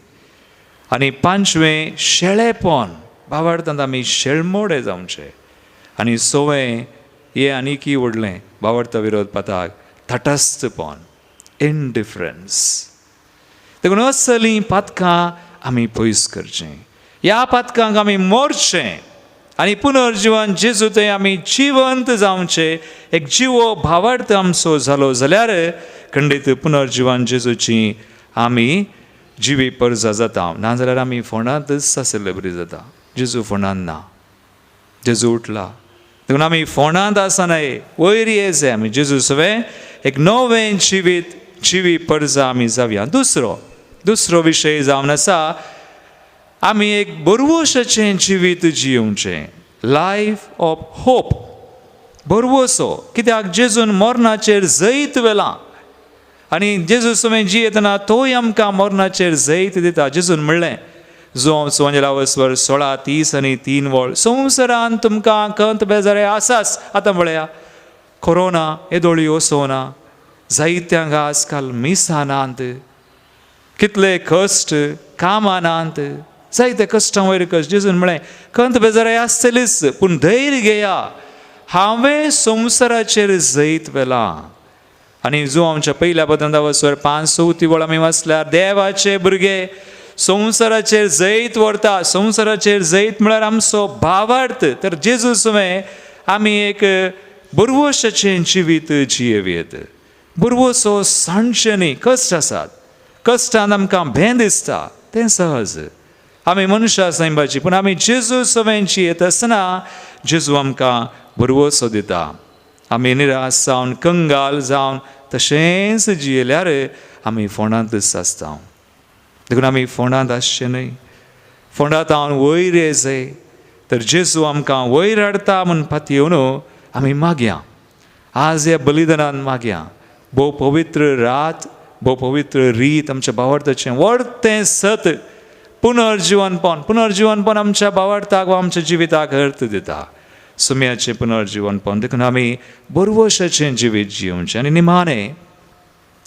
आनी 5वें शेळेपण, भावार्थांत आमी शेळमोडे जावचे, आनी 6वें हे आनीकी व्हडलें भावार्था विरोध पाताक तटस्थपण, इनडिफरन्स. देखून असलीं पातकां आमी पयस करचें, ह्या पातकांक आमी मोरचें आनी पुनर्जिवन जेजू थंय आमी जिवंत जावचें. एक जिवो भावार्थ आमचो जालो जाल्यार खंडीत पुनर्जिवन जेजूची आमी जिवी परजा जाता. नाजाल्यार आमी फोंडांतच आसले बरी जाता. जेजू फोंडांत ना, जेजू उठला. देखून आमी फोंडांत आसनाय वयर ये जाय आमी जेजू सवें एक नवें जिवी परजा आमी जावया. दुसरो विशय जावन आसा, आमी एक बरवोशाचें जिवीत जियोवचें, लायफ ऑफ होप. बरवोसो, कित्याक जेजून मरणाचेर जैत वेलां आनी जेजू समें जियेतना तोय आमकां मरणाचेर जैत दिता. जेजून म्हणलें, जो सोंजला वस्वर 16:30 आनी 3 वळ संवसारान तुमकां कंत बेजारे आसाच. आतां म्हळ्या कोरोना येदोळी वसोना, जायत्यांक आजकाल मिसां नात, कितले कश्ट कामां नात, जायते कश्टां वयर कश्ट. जेजून म्हळें कंत बेजारे आसतलीच पूण धैर्य घेया, हांवें संवसाराचेर जैत वेलां. आनी जो आमच्या पयल्या पदनांत वचोर 5:6 वळ आमी वाचल्यार देवाचे भुरगे संवसाराचेर जैत व्हरता. संवसाराचेर जैत म्हळ्यार आमचो भावार्थ. तर जेजू सुमें आमी एक बरवशाचें जिवीत जियेवेत. बरवसो सांडचे न्ही, कश्ट आसात, कश्टान आमकां भें दिसता, तें सहज. आमी मनशां सैमाची, पूण आमी जेजू सुमें जियेत आसतना जेजू आमकां बरवसो दिता. आमी निराश जावन कंगाल जावन तशेंच जियेल्यार आमी फोंडांतच आसता. देखून आमी फोंडांत आसचें न्हय. फोंडांत हांव वयर येजय तर जेजू आमकां वयर हाडटा म्हूण पातयेवन आमी मागया. आज ह्या बलिदानान मागया. भोव पवित्र रात, भोव पवित्र रीत आमच्या भावार्थाचें व्हडतें सत पुनर्जिवनपण आमच्या भावार्थाक वा आमच्या जिविताक अर्थ दिता. सुम्याचें पुनर्जिवनपण. देखून आमी बरवशाचें जिवीत जियोवचें. आनी निमाणें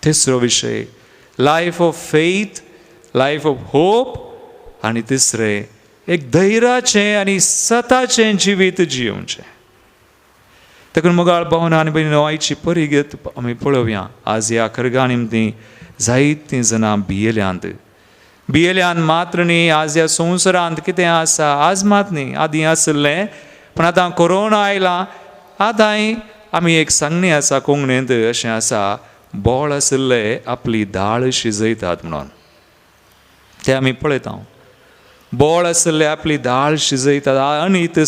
तिसरो विशय life of faith, life of hope. आनी तिसरें एक धैर्याचें आनी सताचें जिवीत जियोवचें. देखून मोगाळ भावना आनी भयणीनो, आयची परिगत आमी पळोवया. आज ह्या खरगा निमतीं जायतीं जाणां भियेल्यांत मात्र न्ही. आज ह्या संवसारांत कितें आसा आज मात न्ही, आदीं आसलें, पण आतां कोरोना आयला. आतां आमी एक सांगणी आसा कोंकणींत अशें आसा, बोळ आसले आपली दाळ शिजयतात म्हणून. तें आमी पळयता. बोळ आसले आपली दाळ शिजयतात. अनीत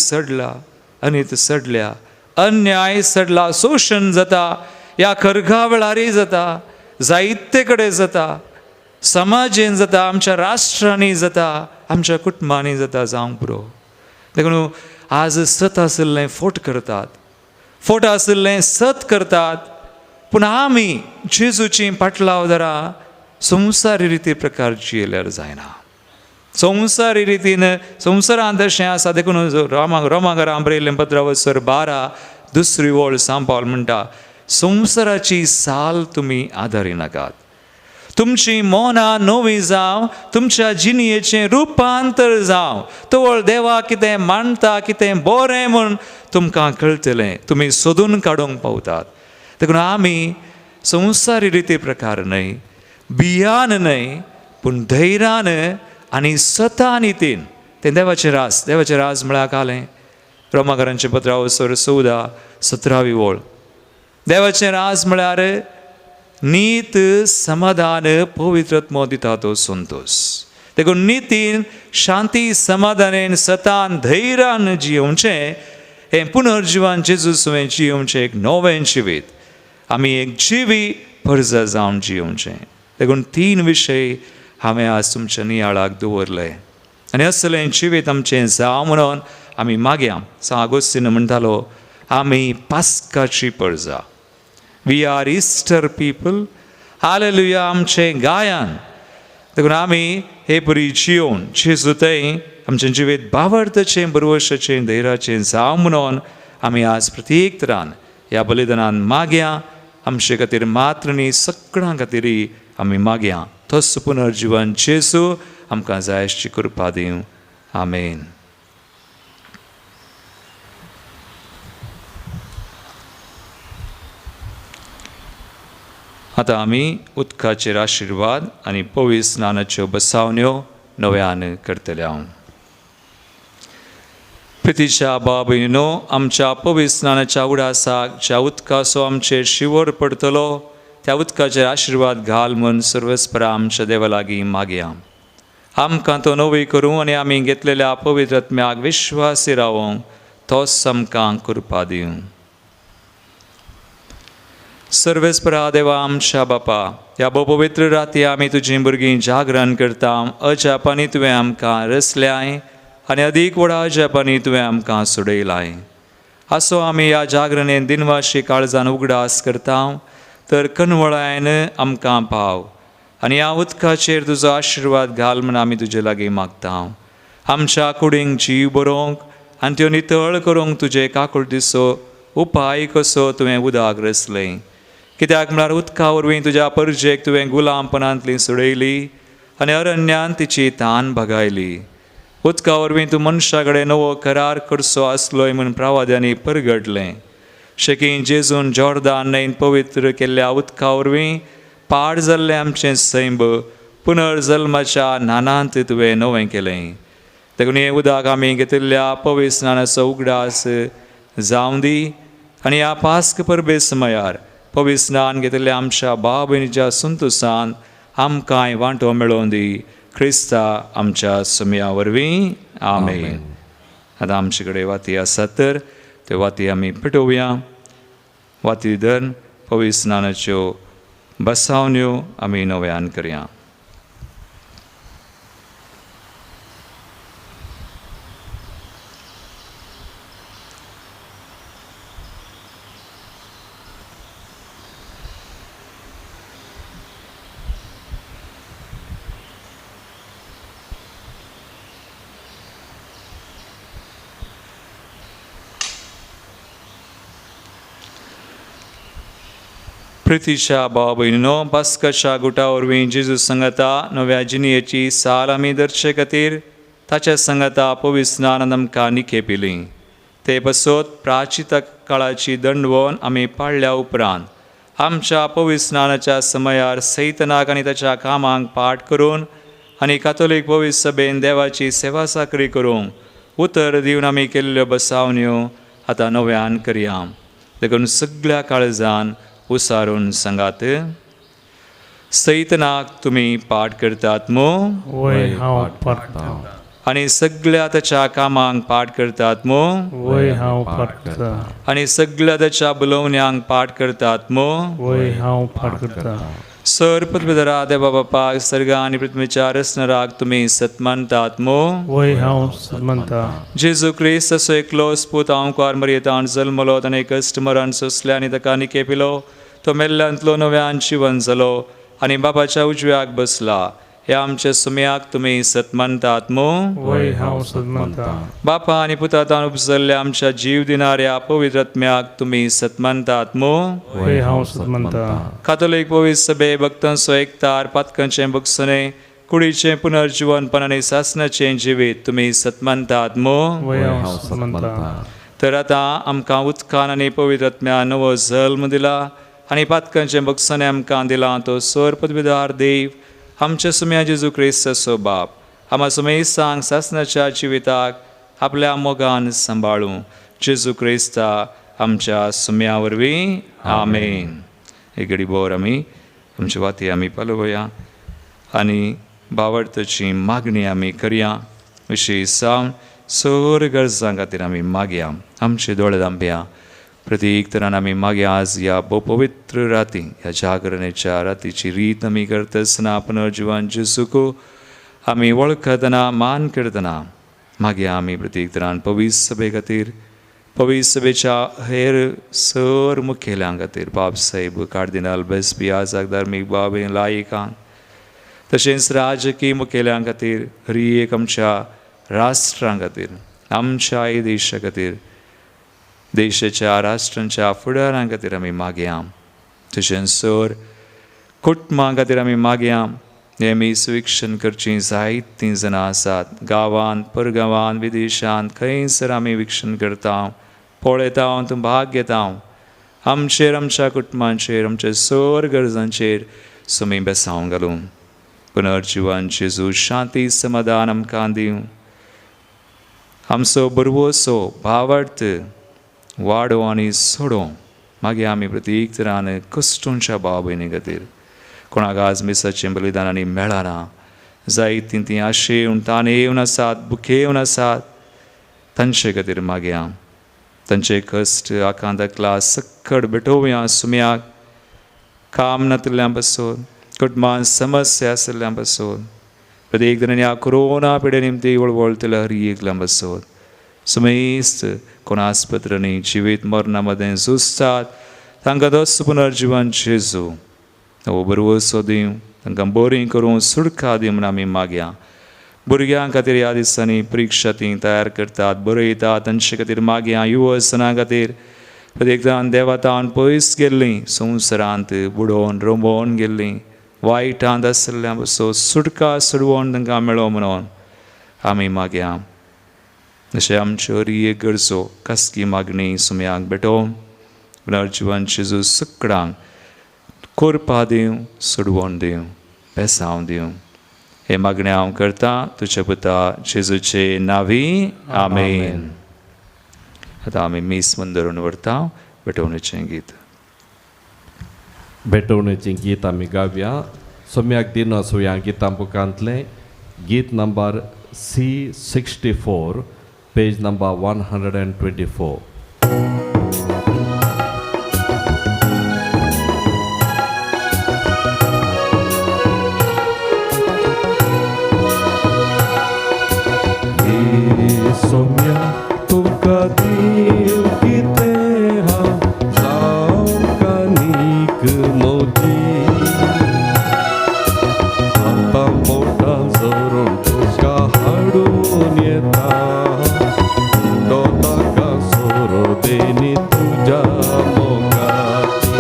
सडल्या, अन्याय सडला, शोशण जाता, ह्या खरगा वेळारय जाता, जायते कडेन जाता, समाजेन जाता, आमच्या राष्ट्रांनी जाता, आमच्या कुटुंबांनी जाता, जावंक पुरो. देखून आज सत आसलें फोट करतात, फोट आसलें सत करतात. पूण आमी जेजूची पाटलावदारा संवसारी रिती प्रकार जियेल्यार जायना. संवसारी रितीन संवसारांत अशें आसा. देखून रोमाकारां बरयल्लें पत्र वचोर 12 दुसरी वळ सांब पावल म्हणटा, संवसाराची साल तुमी आदारी नाकात. तुमची मोना नवी जावं, तुमच्या जिणयेचें रुपांतर जावं, तवळ देवा कितें मांडटा, कितें बरें म्हूण तुमकां कळटलें, तुमी सोदून काडूंक पावतात. देखून आमी संवसारी रिती प्रकार न्हय, भियान न्हय, पूण धैर्यान आनी सता नितीन तें देवाचें रास म्हळ्यार कालें. रोमाकारांचें पत्र वचोर 14-17 वळ. देवाचें रास म्हळ्यार नीत, समाधान, पवित्रत्व दिता तो संतोष. देखून नितीन, शांती, समाधानेन, सतान, धैर्यान जियोवचें हें पुनर्जिवन जेजू सुवें जियोवचें एक नवें जिवीत. आमी एक जिवी पर्ज जावन जियोवचें. देखून 3 विशय हांवें आज तुमच्या नियाळाक दवरले. आनी असलें जिवीत आमचें जावं म्हणून आमी मागया. सांग आगोस्तीन म्हणटालो, आमी पास्काची पर्जा. We are Easter people. Hallelujah आमचें गायन. देखून आमी हे बरी जियोवन जेजू थंय आमचें जिवीत भावार्थाचें, बरवशाचें, धैर्याचें जावं म्हणून आमी आज प्रत्येक तरान ह्या बलिदानान मागया. आमचे खातीर मात्र न्ही, सगळ्यां खातीरय आमी मागया. तोच पुनर्जिवन जेजू आमकां जाय आसची कृपा दिवं. आमेन. आतां आमी उदकाचेर आशिर्वाद आनी पवित्र स्नानाच्यो बसावण्यो नव्यान करतले. प्रितीच्या भाव भयणीनो, आमच्या पवित्र स्नानाच्या उडासाक ज्या उदकाचो आमचेर शिवर पडटलो त्या उदकाचेर आशिर्वाद घाल म्हूण सर्वस्परा आमच्या देवा लागीं मागया. आमकां तो नवी करूं आनी आमी घेतलेल्या पवित्र आत्म्याक विश्वासी रावूंक तोच आमकां कृपा दिवं. सर्वेस्परा देवा आमच्या बापा, ह्या पवित्र राती आमी तुजीं भुरगीं जागरण करता. अजापांनी तुवें आमकां रचल्याय आनी अदीक व्हडा अजापांनी तुवें आमकां सोडयलाय. असो आमी ह्या जागरणेन दिनवाशी काळजान उगडास करता. तर कनवळायन आमकां पाव आनी ह्या उदकाचेर तुजो आशिर्वाद घाल म्हूण आमी तुजे लागीं मागता आमच्या कुडींक जीव बरोवंक आनी त्यो नितळ करूंक तुजे काकुळटीचो उपाय कसो तुवें उदक रचलें कित्याक म्हळ्यार उदका वरवीं तुज्या परजेक तुवें गुलामपणांतली सोडयली आनी अरण्यांत तिची तान भगायली उदका वरवीं तूं मनशा कडेन नवो करार करचो आसलोय म्हूण प्रवाद्यांनी परगटलें शेकी जेजून जॉर्दान न्हंयेन पवित्र केल्ल्या उदका वरवीं पाड जाल्लें आमचें सैम पुनर्जल्माच्या न्हानांत तुवें नवें केलें देखून हें उदक आमी घेतिल्ल्या पवित्र स्नानाचो उगडास जावं दी आनी ह्या पास्क परबे समयार पवित्र स्नान घेतिल्ल्या आमच्या भाव भयणीच्या संतोशान आमकांय वांटो मेळोवन दी क्रिस्ता आमच्या सुमया वरवीं आमेन आतां आमचे कडेन वाती आसात तर त्यो वाती आमी पेटोवया वाती धरून पवित्र स्नानाच्यो बसावण्यो आमी नव्यान करया प्रितीच्या भाव भयणीनो पास्काच्या गुटा वरवीं जेजू संगता नव्या जिणेची साल आमी धरचे खातीर ताच्या संगता पवित्र स्नान आमकां निखेपिली ते बसत प्राचीत काळाची दंडवण आमी पाळल्या उपरांत आमच्या पवित्र स्नानाच्या समयार सैतनाक आनी ताच्या कामांक पाठ करून आनी कातोलीक पवित्र सभेन देवाची सेवा साकरी करूंक उतर दिवन आमी केल्ल्यो बसावण्यो आतां नव्यान करया देखून सगळ्या काळजान उसारून सांगात सैतनाक तुमी पाठ करतात मो वय हांव परता आनी सगळ्या ताच्या कामांक पाठ करतात मो वय हांव परता आनी सगळ्या ताच्या बुलोवण्यांक पाठ करतात मो वय हांव पाठ करता सर पृथ्वीधरा देवा बापाक सर्गा आनी पृथ्वीच्या रचनराक तुमी सत मानतात मो वय हांव म्हणटा जेजू क्रिस्त असो एकलो स्पूत हांवकार मरयेतान जल्मलो ताणें कश्ट मरण सोंसलें आनी ताका निखेपिलो तो मेल्ल्यांतलो नव्यान जिवन जालो आनी बापाच्या उजव्याक बसला हे आमच्या सुमयाक तुमी सत मानतात मो वय हांव म्हणटा बापा आनी पुतातान उपजल्ल्या आमच्या जीव दिनाऱ्या पवित्र आत्म्याक तुमी सत मानतात मो वय हांव म्हणटा कातोलीक पवित्र सभे भक्तांचो एकतार पातकांचें भुगसणें कुडीचें पुनर्जीवनपण आनी सासणाचें जिवीत तुमी सत मानतात मो वय हांव म्हणटा तर आतां आमकां उदकान आनी पवित्र आत्म्यान नवो जल्म दिला आनी पातकांचें भुगसणें आमकां दिलां तो सर पदवीदार देव आमच्या सुम्या जेजू क्रिस्ताचो बाप आमा सुमय सांग सासणाच्या जिविताक आपल्या मोगान सांबाळूं जेजू क्रिस्ता आमच्या सुम्या वरवीं आमेन एक घडी बोर आमी आमची वाती आमी पालोवया आनी बावडताची मागणी आमी करया विशेश सावन सर गरजां खातीर आमी मागया आमचे दोळे धांपया प्रत्येक तरान आमी मागया आज ह्या पवित्र राती ह्या जागरणेच्या रातीची रीत आमी करता आसतना पुनर्जीवन जेजूक आमी वळखतना मान करतना मागया आमी प्रत्येक तरान पवित्र सभे खातीर पवित्र सभेच्या हेर सर मुखेल्यां खातीर बाब साहेब कार्दिनाल बेस्पी आजाक धार्मीक बाबे लायिकांक तशेंच राजकीय मुखेल्यां खातीर हरी एक आमच्या राष्ट्रां खातीर आमच्या देशा खातीर देशाच्या राष्ट्रांच्या फुडारां खातीर आमी मागया तशेंच सर कुटुंबां खातीर आमी मागया नेहमी सुविक्षण करचीं जायतीं जाणां आसात गांवांत परगांवांत विदेशांत खंयसर आमी विक्षण करता पळयता तूं भाग घेता आमचेर आमच्या कुटुंबांचेर आमच्या सर गरजांचेर सुमी बेसांव घालूं पुनर्जीवन जेजू शांती समाधान आमकां दिवं आमचो बरवोसो भावार्थ वाडो आनी सोडो मागीर आमी प्रत्येक तरान कश्टोंच्या भाव भयणी खातीर कोणाक आज मिसाचें बलिदान आनी मेळना जायतीं तीं आशेवन तान येवन आसात बुकेवन आसात तांचे खातीर मागया तांचे कश्ट आकांताकला सक्कड भेटोवया सुम्याक काम नातिल्ल्यां पासून कुटुंबान समस्या आशिल्ल्यां पासून प्रत्येक तरान ह्या कोरोना पिडे निमती वळवळतल्या हरी एकल्यां पासून समेस्त कोण आस्पत्रांनी जिवीत मरणा मदें झुजतात तांकां दस पुनर्जीवन जेजू नवो बरवसो दिवं तांकां बरी करून सुडका दी म्हूण आमी मागया. भुरग्यां खातीर ह्या दिसांनी परिक्षा ती तयार करतात, बरयतात, तांचे खातीर मागया. युवसनां खातीर प्रत्येक जाण देवातान पयस गेल्लीं, संवसारांत बुडोवन रमोवन गेल्लीं, वायटांत आशिल्ल्या पासून सुटका सोडवण तांकां मेळो म्हणून आमी मागया. जशें आमच्यो एक गरजो कसकी मागणी सुमयाक भेटोवन पुनर्जीवन जेजू सगळ्यांक कोरपा दिवं, सोडवण दिवं, पेसांव दिवं. हे मागणें हांव करता तुज्या पुता जेजूचे नांवी. आमेन. आतां आमी मीस मंदरून व्हरता भेटोवणेचें गीत. भेटोवणेचें गीत आमी गावया. सोम्याक दिन असो ह्या गितां बुकांतलें गीत नंबर C64, पेज नंबर 124. सोम्या तुका दिव कितें हांव जावं कानीक मोजी, आतां मोठा जोरून तुका हाडून येता, ताका सोरो देनी तुज्या मोगाची.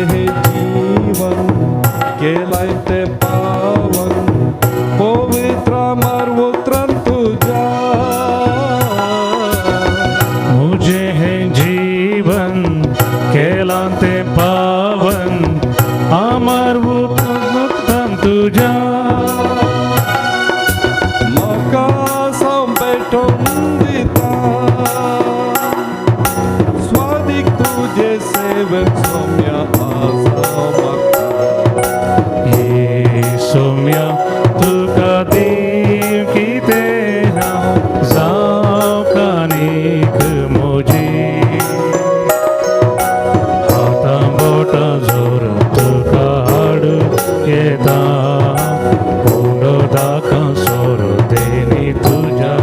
हे जीवन केलाय ते पावन पवित्र मारवुत्रान तुझ्या. मुझे हे जीवन केला ते पावन अमरवुत्रान तुझ्या. म्हाका साव भेटोवन दिता स्वादीक तुझे सेवक सोम्या सोम्या तुका दिव कितें हांव जावं कानीक मोजी, आतां मोठा जोर तुका हाडून येता, उंडो दाका सोर देनी तुज्या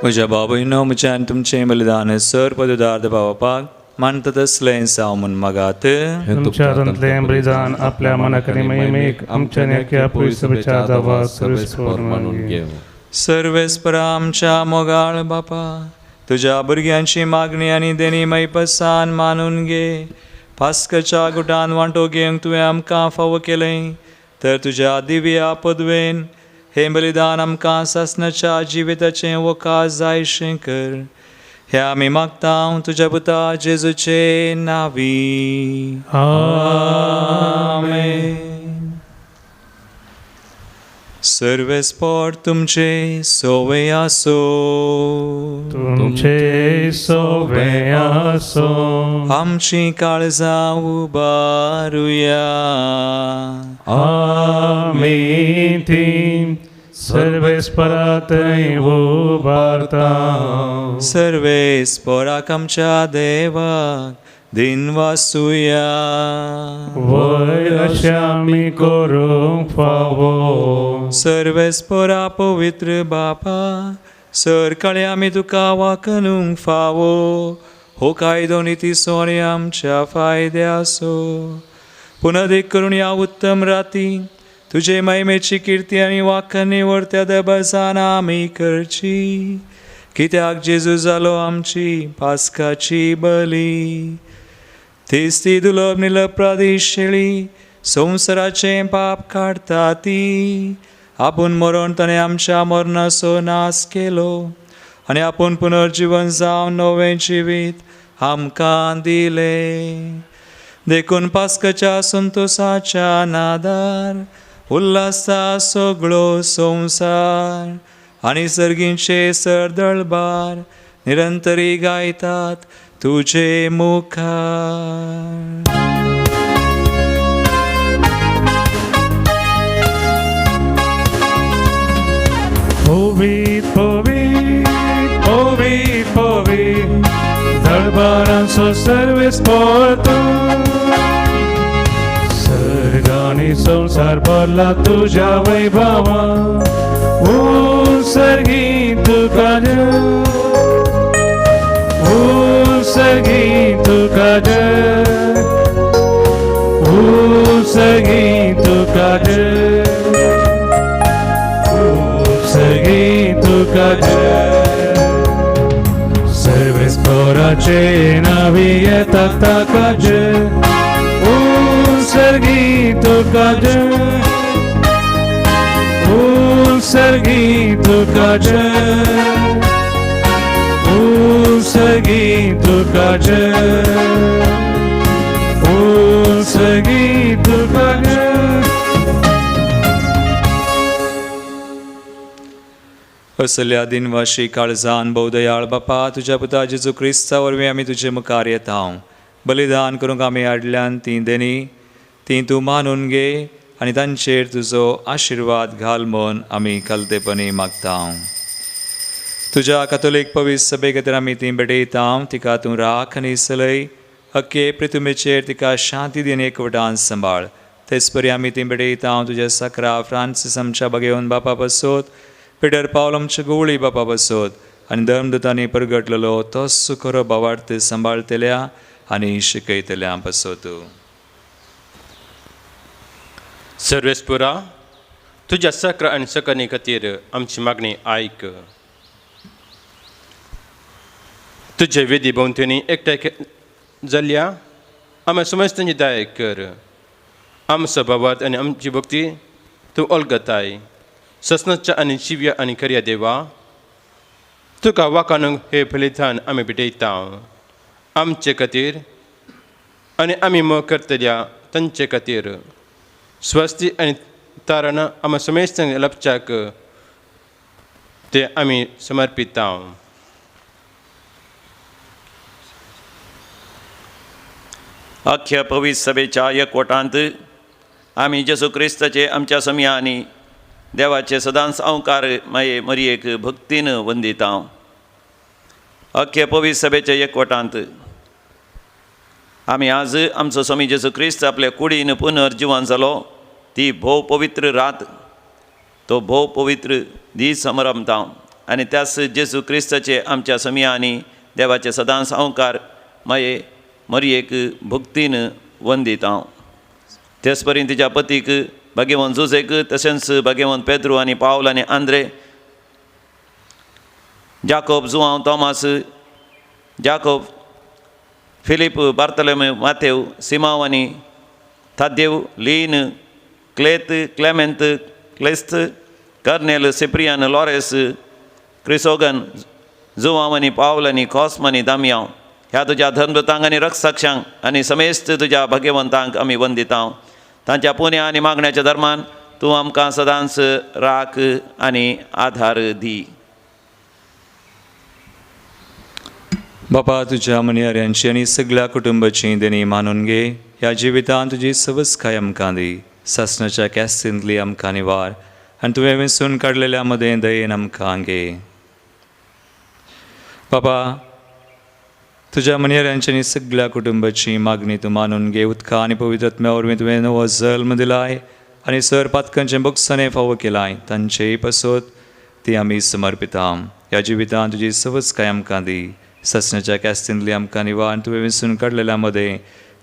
म्हज्या बाबूनो म्हज्यान तुमचें बलिदान सर पदुदार्थ पावपाक मानता तसलें जावं म्हूण मागात. तुमच्या हातांतलें बलिदान आपल्या मनाकरी महिमेक आमच्या नेक्या पयसुबेच्या दावा सर्वेस्पर मानून घेव. सर्वेस्परा आमच्या मोगाळ बापा, तुज्या भुरग्यांची मागणी आनी देणी मैपसान मानून घे. पास्कच्या गुटान वांटो घेवंक तुवें आमकां फावो केलें, तर तुज्या दिव्या पदवेन हें बलिदान आमकां सासणाच्या जिविताचें वोका जायशें कर. हें आमी मागता तुज्या पुता जेजूचे नांवी. आमेन. सर्वेस्पर तुमचे सोवे आसो, तुमचे सोवे आसो. आमची काळजां उबारुया. आमीन. ती सर्वेस्परात उबारता. सर्वेस्पराक आमच्या देवाक दिन वासुया. वय अशें आमी करूंक फावो. सर्वेस्परा पवित्र बापा, सर काळे आमी तुका वाकणूंक फावो. हो कायदो निती सोने आमच्या फायद्याचो. पुनदेक करून ह्या उत्तम राती तुजे महिमेची कीर्ती आनी वाखण निवडत्या दबासान आमी करची. कित्याक जेजू जालो आमची पास्काची बली. तिस्ती दुलभ निलप्रादी शेळी संवसाराचें पाप काडटा ती. आपूण मरण ताणें आमच्या मरणाचो नाश केलो आनी आपूण पुनर्जीवन जावन नवें जिवीत आमकां दिलें. देखून पास्काच्या संतोशाच्या नादार उल्हासा सगळो संवसार आनी सर्गींचे सरदळबार निरंतरी गायतात तुजे मुखार. पवित पवित पवित पवित दळबारांचो सर्वेस्पर तूं. सर्गा आणि संसार भरला तुझ्या वैभवा उत्सर्गी तुका जय उत्सर्गी तुका जय उत्सर्गी तुका जय उत्सर्गी तुका जय सर्वे स्फोराचे नावी येतात ताका जय उत्सर्गी तुका जय उत्सर्गी तुका जय उत्सर्गी तुका जय उत्सर्गी तुका जय असल्या दिनवाशी काळजान बहुदयाळ बापा तुझ्या पुता जेजू क्रिस्ता वरवीं आमी तुजे मुखार येता बलिदान करूंक आमी आडल्यान ती देणी ती तूं मानून घे आनी तांचेर तुजो आशिर्वाद घाल म्हूण आमी कलतेपणी मागता तुज्या कातोलीक पवित्र सभे खातीर आमी ती भेटयता तिका तूं राख आनी सलय अख्खे पृथ्वीचेर तिका शांती दिन एकवटान सांबाळ तेच परी आमी ती भेटयता तुज्या सकरा फ्रांसीस आमच्या बगेवन बापा बसोत पिटर पावल आमच्या गवळी बापा बसोत आनी धर्मदुतांनी परगटलेलो तो सुखरो भावार्थ सांबाळतल्या आनी शिकयतल्या बसोत सर्वेस्पुरा तुझ्या सक्र आणि सकनी खातीर आमची मागणी आयक तुझे वेदी भोंवतणी एकठांय जाल्ल्या आमी समजतांची दया कर आमचो भावार्थ आनी आमची भक्ती तूं अलगताय ससनच्या आनी शिव्या आनी खऱ्या देवा तुका वाकानूंक हे फलिदान आमी भेटयता आमचे खातीर आनी आमी मोग करतल्या तांचे खातीर स्वस्ती आनी तारण आमी समेस्तांक लपच्याक ते आमी समर्पिता अख्ख्या पवित्र सभेच्या एकवटांत आमी जेजू क्रिस्ताचे आमच्या समियांनी देवाचे सदांच अवकार माये मरयेक भक्तीन वंदिता अख्खे पवित्र सभेच्या एकवटांत आमी आज आमचो स्वामी जेजू क्रिस्त आपल्या कुडीन पुनर्जिवन जालो ती भोव पवित्र रात तो भोव पवित्र दीस समरमता आनी त्याच जेजू क्रिस्ताचे आमच्या समियांनी देवाचे सदांच अवकार माये मरयेक भक्तीन वंदिता तेच परी तिच्या पतीक भाग्यवान जुजेक तशेंच भाग्यवान पेद्रू आनी पावल आनी आंद्रे जाकोब जुआंव तोमास जाकोब फिलीप बार्तोलोमेव माथेव सिमांव आनी थादेव लीन क्लेत क्लेमेंत क्लेस्त कर्नेल सिप्रियान लॉरेस क्रिसोगन जुआंव आनी पावल आनी कॉस्म आनी दामियांव ह्या तुज्या धर्मदूतांक आनी रक्षकांक आनी समेस्त तुज्या भाग्यवंतांक आमी वंदिता तांच्या पुण्या आनी मागण्याच्या धर्मान तूं आमकां सदांच राख आनी आधार दी बापा तुज्या मनियाऱ्यांची आनी सगळ्या कुटुंबाची देणी मानून घे ह्या जिवितांत तुजी सवस्काय आमकां दी सासणाच्या कॅस्तींतली आमकां निवार आनी तुवें विंचून काडलेल्या मदें दयेन आमकां घे बापा तुज्या मनियाऱ्यांची आनी सगळ्या कुटुंबाची मागणी तूं मानून घे उदका आनी पवित्रत्म्या वरवीं तुवें नवो जल्म दिलाय आनी सर पातकांचें बक्षाने फावो केलाय तांचेय पसोत ती आमी समर्पिता ह्या जिवितांत तुजी सवस्काय आमकां दी ससण्याच्या कॅस्तींतली आमकां निवार तुवें विंचून काडलेल्या मदें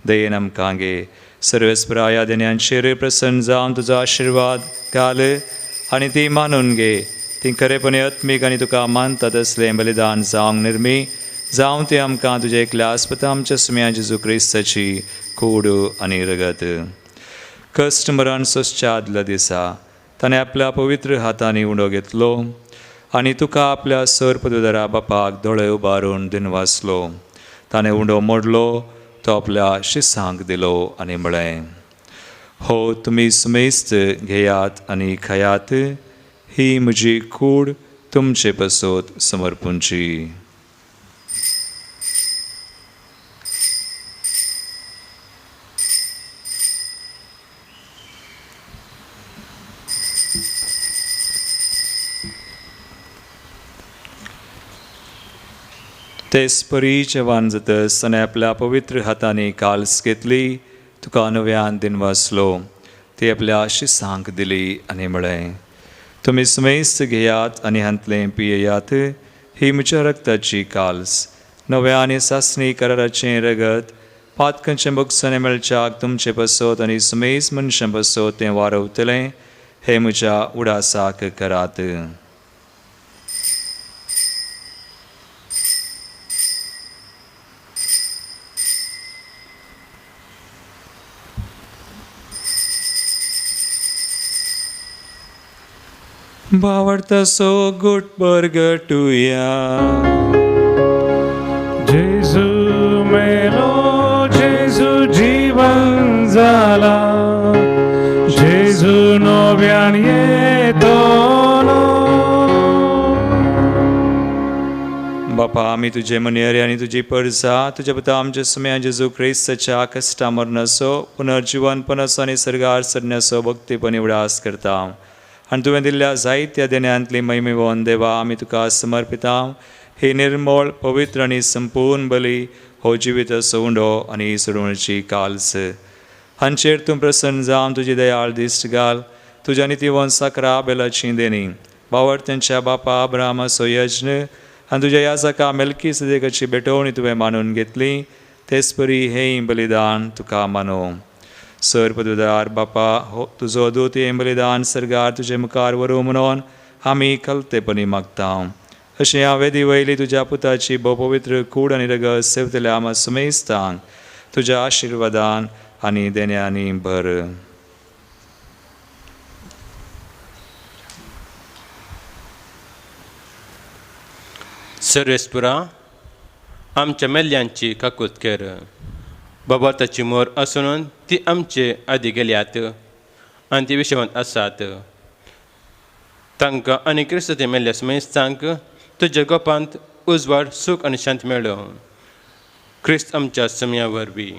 दयेन आमकां घे सर्वेस्परा ह्या देण्यांचेर प्रसन्न जावन तुजो आशिर्वाद घाल आनी ती मानून घे ती खरेपणी आत्मीक आनी तुका मानता तसलें बलिदान जावंक निर्मी जावं ती आमकां तुजे एकल्या आस्पता आमच्या सुम्या जेजू क्रिस्ताची कूड आनी रगत कश्ट मरण सोंसच्या आदल्या दिसा ताणें आपल्या पवित्र हातांनी उंडो घेतलो आनी तुका आपल्या सर पदवीधरा बापाक दोळे उबारून दिनवासलो ताणें उंडो मोडलो तो आपल्या शिसांक दिलो आनी म्हळें हो तुमी सुमेस्त घेयात आनी खायात ही म्हजी कूड तुमचे पसोत समर्पूंची तेच परी जेवण जातस ताणें आपल्या पवित्र हातांनी काल्स घेतली तुका नव्यान दिनवासलो ती आपल्या शिसांक दिली आनी म्हळें, तुमी समेस्त घेयात आनी हांतलें पियेयात, ही म्हज्या रक्ताची काल्स, नव्या आनी सासणी कराराचें रगत, पातकांचें बगसणें मेळच्याक तुमचे बसत आनी समेस्त मनशां बसत तें वारवतलें, हे म्हज्या उडासाक करात. भावार्थसो गुट बरगटुया. जेजू मेलो, जेजू जीवन जाला, जेजू नव्यान येतलो. बापा, आमी तुजे मनेरे आनी तुजी परजा तुज्या पुता आमच्या सुम्या जेजू क्रिस्ताच्या कश्टा मरणाचो पुनर्जीवनपणाचो आनी सर्गार सरण्याचो भक्तीपणी उडास करता. आनी तुवें दिल्ल्या जायत्या देण्यांतली महिमेवोन देवा आमी तुका समर्पिता. ही निर्मळ पवित्र आनी संपूर्ण बली हो जिवीत सोंडो आनी सोडवणीची काल्स, हांचेर तूं प्रसन्न जावन तुजी दयाळ दिश्ट घाल. तुज्या नितीवन साकरा बेलाची देणी वावरत्यांच्या बापा अब्राहमाचो यज्ञ आनी तुज्या याजका मेल्कीसेदेकाची भेटवणी तुवें मानून घेतली, तेच परी हें बलिदान तुका मानो. सर पदवीदार बापा, हो तुजो दूत हें बलिदान सर्गार तुजे मुखार व्हरूं म्हणून आमी कलतेपणी मागता. अशें ह्या वेदी वयली तुज्या पुताची पवित्र कूड आनी रगत सेवतल्या आमा समेस्तांक तुज्या आशिर्वादान आनी देण्यांनी भर. सर्वेस्पुरा, आमच्या मेल्ल्यांची काकूत कर. बाबा ताची मोर आसून ती आमचे आदी गेल्यात आनी ती विशवंत आसात. तांकां आनी क्रिस्ताचे मेल्ल्या समेस्तांक तुज्या गोपांत उजवाड सूख आनी शांत मेळो. क्रिस्त आमच्या समया वरवीं.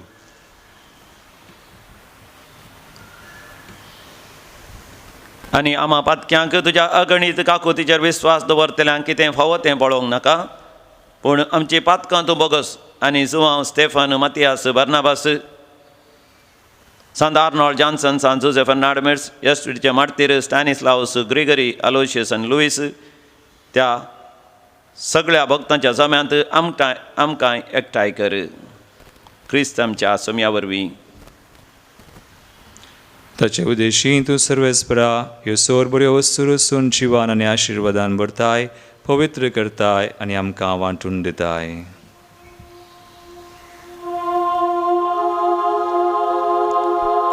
आनी आमा पातक्यांक तुज्या अगणीत काकुतीचेर विस्वास दवरतल्यांक कितें फावो तें पळोवंक नाका, पूण आमची पातकां तूं बोगस आनी जुवांव स्टेफन, मातियास, बर्नाबास, सांत आर्नॉल्ड जॉन्सन, सांत जोसेफ फर्नांडीस, येस्टरडेचे मार्तीर स्टॅनिस्लावस, ग्रिगरी, अलोशियस आनी लुईस, त्या सगळ्या भक्तांच्या जम्यांत आमकां एकठांय कर. क्रिस्त आमच्या समया वरवीं. ताचे उद्देशी तूं सर्वेस्परा ह्यो सोर बऱ्यो वस्तू रचून जिवान आनी आशिर्वादान भरताय, पवित्र करताय आनी आमकां वांटून दिताय.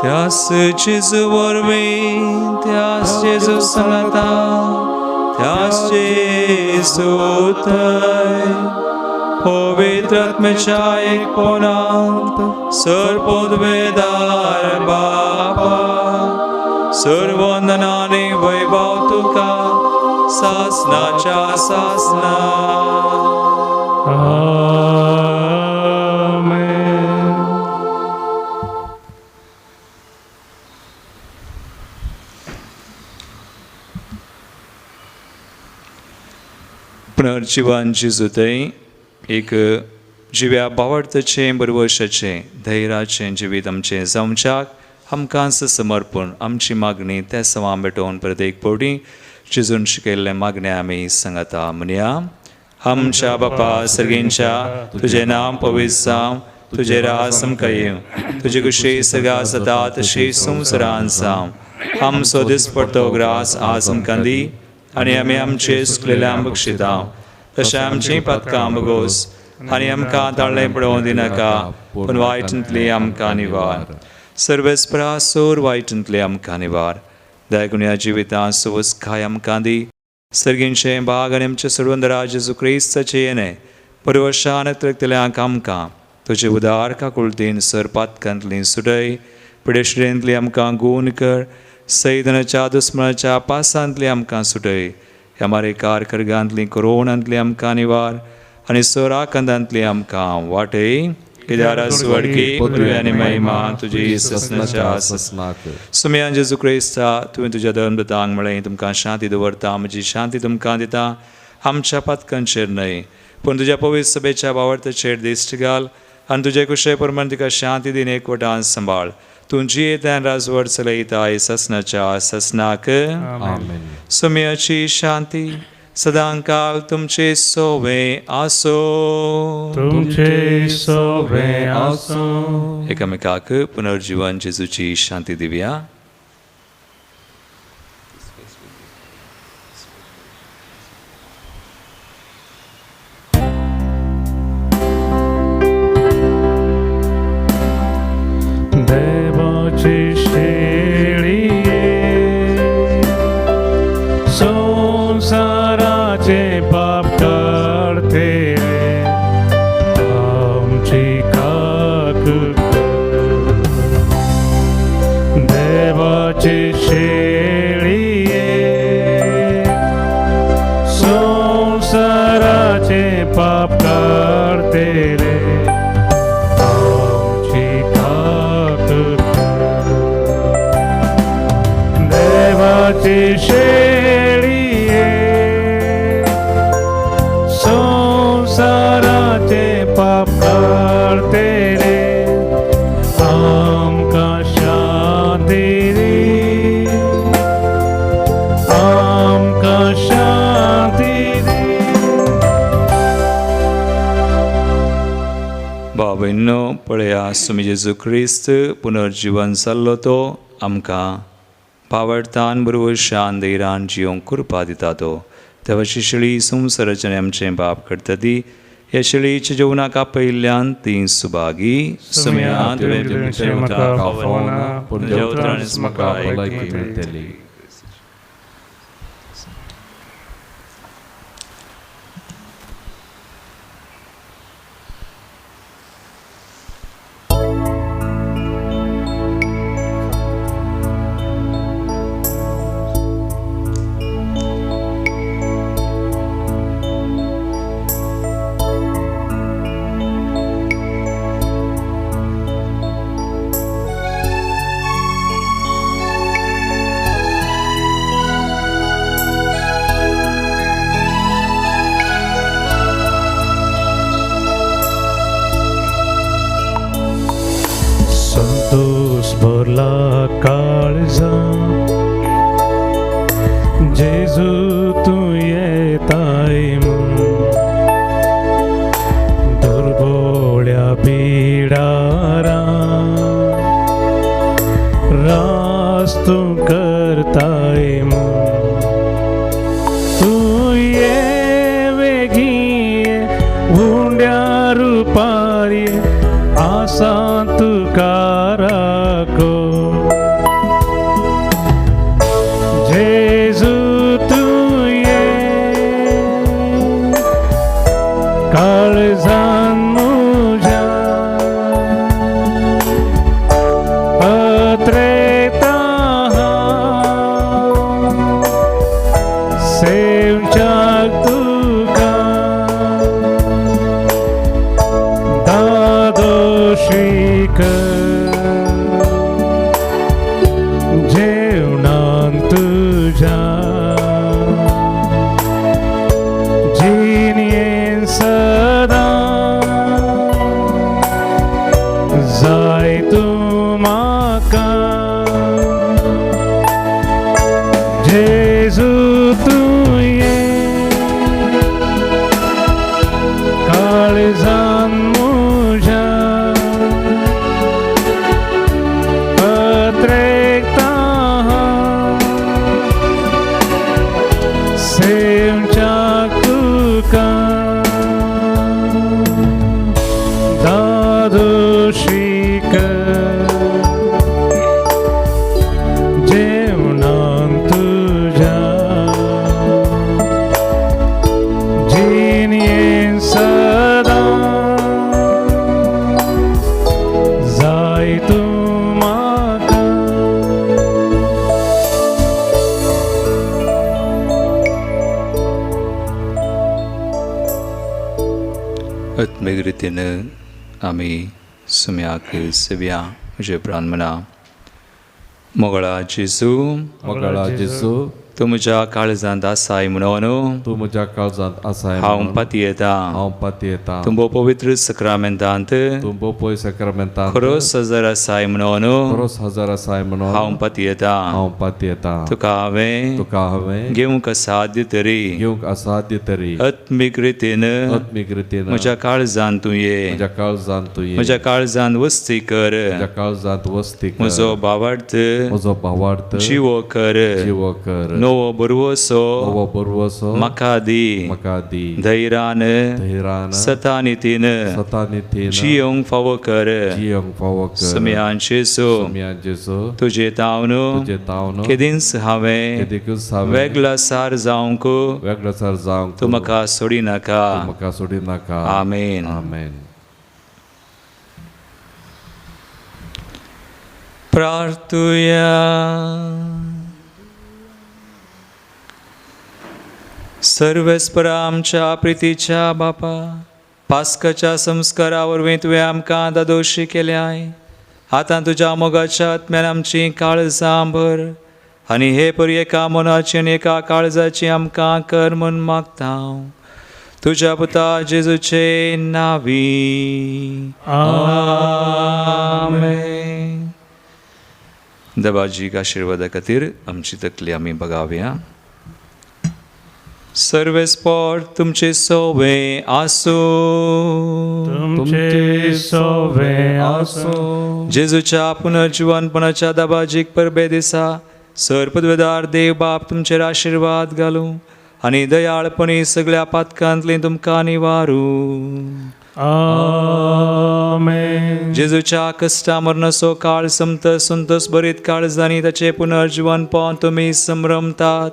त्यास जेजू वरवीं, त्यास जेजू सांगता, त्यास जेजू थंय पवित्र आत्म्याच्या एकपणांत सरपदवेदार बापा, सर्वंदनाने वैभव तुका सासनाच्या सासना. पुनर्जीवन जेजूतय एक जिव्या बावडताचें बरवशाचें धैर्याचें जिवीत आमचें जावच्याक आमकांच समर्पण आमची मागणी त्या सवां भेटोवन प्रत्येक पवडी जेजून शिकयल्लें मागणें आमी सांगता. म्हणया, आमच्या बापा सर्गेंच्या, तुजें नांव पवित्र जावं, तुजें राज आमकां येवं, तुजी कुशी सगा जाता तशी संवसारांत जावं. आमचो दिसपडटो ग्रास आज आमकां दी आनी आमी आमचे चुकलेल्यांक बक्षिता, तशें आमचीं पातकां बगोस आनी आमकां ताळ्ळें पडोवं दिनाका, पूण वायटांतली आमकां निवार. सर्वेस्परा सोर वायटांतली आमकां निवार. दयागुण्या जिवितांत सोवस खाय आमकां दी. सर्गींचें बाग आनी आमचे सर्वंदरा जेजू क्रिस्ताचें येणें परवर्शान तरतल्यांक आमकां तुजे उदार काकुळतीन सर पातकांतली सुटय, पिडेश्रेंतली आमकां गूण कर, सैदनाच्या दुस्मनाच्या पासांतली आमकां सुटय, ह्या मारेकार कर्गांतली कोरोनांतली आमकां निवार आनी सोराखंदांतली आमकां वाटय. किद्यार सुवाडकी पृथ्वी आनी महिमा तुजी ससनाच्या ससनाक. सुम्या जेजू क्रिस्ता, तुवें तुज्या धर्मदतांक म्हळें तुमकां शांती दवरता, म्हजी शांती तुमकां दिता. आमच्या पातकांचेर न्हय, पूण तुज्या पवित्र सभेच्या बावडताचेर दिश्ट घाल आनी तुजे कुशे प्रमाण तिका शांती दिन एकवटान सांबाळ. तुझी येत्यान राजवट चलयताय ससनाच्या ससनाक आमेन. सुम्याची शांती सदांकाल तुमचे सोवे आसो. तुमचे सोवे आसो. एकामेकाक पुनर्जीवन जेजूची शांती दिवया. देवाची शेळीये संसाराचे पाप काढते आमची काक देवाची शेळीये संसाराचे पाप काढते रे आमची काक देवाची शेळीये संसाराचे पाप काढते रे आमका शांती दी आमका शांती दी. बाबांनो पळया सुमी जेजू क्रिस्त पुनर्जीवन जाल्लो तो आमकां पावडतान बरोबर शांतीरान जिवंक कृपा दिता तो. देवाची शेळी संवसाराचे आमचे पाप करता ती ह्या शेळीच्या जेवणाक आपयल्ल्यान ती सुभागी सुम्या तुवें म्हाका पावना पूण जेवतरांनीच म्हाका भलायकी मेळटली. संतोष भरला काळजा जेजू तू येताय म्हूण दुर्बोळ्या पिडारा रास तू करताय म्हूण तू ये वेगी उंड्या रुपारी आसा तुकाराको जेजू तू ये काळजान मुझ्या अत्रेता सेवच्याक तुका दादोशीक जेवणान तुझ्या जिणयेन सदा जाय तूं म्हाका जेजू तूं ये काळजान मुझ्या अत्रेकता सेवच्याक तुका दादोशीक जेवणान तुझ्या जिणयेन सदा जाय तूं म्हाका आत्मीक रितीन आमी सुम्याक सेव्या म्हजे प्राण म्हणा. मोगळा जेजू मोगळा जेजू तूं म्हज्या काळजांत आसाय म्हणून तूं म्हज्या काळजांत आसाय हांव म्हणून पाती येता. हांव पाती येता. तूं भोव पवित्र सक्रामेंतांत तूं भोव पय सक्रमेंतांत खरोच हजर आसाय म्हणून खरोच हजर आसाय म्हणून हांव पाती येता. हांव पाती येता. तुका हांवें तुका हांवें घेवंक साध्य तरी घेवंक असाध्य तरी आत्मीक रितीन आत्मीक रितीन म्हज्या काळजांत तूं ये. म्हज्या काळजांत तूं ये. म्हज्या काळजांत वस्ती कर. म्हज्या काळजांत वस्ती कर. म्हजो भावार्थ म्हजो भावार्थ जिवो कर. जिवो कर. नवो बरवसो नवो बरवसो म्हाका दी. म्हाका दी. धैर्यान धैर्यान सतानितीन सतानितीन जियोंक फावो कर. जियोंक फावो कर. समियान जेसू समियान जेसू तुजे तावन तुजे तावन केदींच हांवें केदीकच हांवें वेगळा सार जावंक वेगळासार जावंक तूं म्हाका सोडी नाका. तूं म्हाका सोडी नाका. आमेन. आमेन. प्रार्थुया. सर्वेस्परा आमच्या प्रितीच्या बापा, पास्काच्या संस्कारावरवीं तुवें आमकां दादोशी केल्याय. आतां तुज्या मोगाच्या आत्म्यान आमची काळजां भर आनी हे परी एका मनाची आनी एका काळजाची आमकां कर म्हूण मागता हांव. तुज्या पुता जेजूचे नांवी. आमेन. देवाजीक आशिर्वादा खातीर आमची तकली आमी बगावया. सर्वेस्पर तुमचे सोवे आसो. तुमचे सोवे आसो. जेजूच्या पुनर्जीवनपणाच्या दाबाजीक परबे दिसा सर पदवेदार देव बाप तुमचेर आशिर्वाद घालूं आनी दयाळपणी सगळ्या पातकांतली तुमकां निवारू. आमेन. जेजूच्या कश्टा मरणाचो काळ संतस संतोस बरीत काळजांनी ताचे पुनर्जीवन पावन तुमी संभ्रमतात.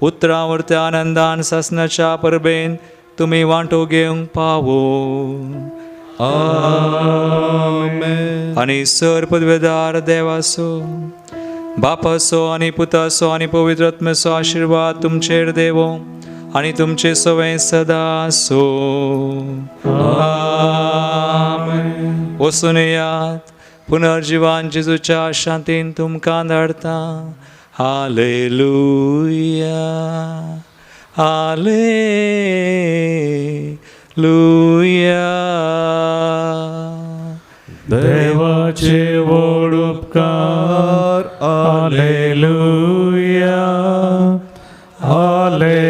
उतरावर्त आनंदान सासनाच्या परबेन तुमी वांटो घेवंक पावो. आमेन. आनी सर पदवेदार देवाचो बापाचो आनी पुताचो आनी पवित्र आत्म्याचो आशिर्वाद तुमचेर देवो आनी तुमचे सवय सदा आसो. आमेन. वचून येयात. पुनर्जीवन जेजूच्या शांतीन तुमकां धाडटा. हालेलुया. हालेलुया. देवाचे व्हड उपकार. हालेलुया. हालेलुया.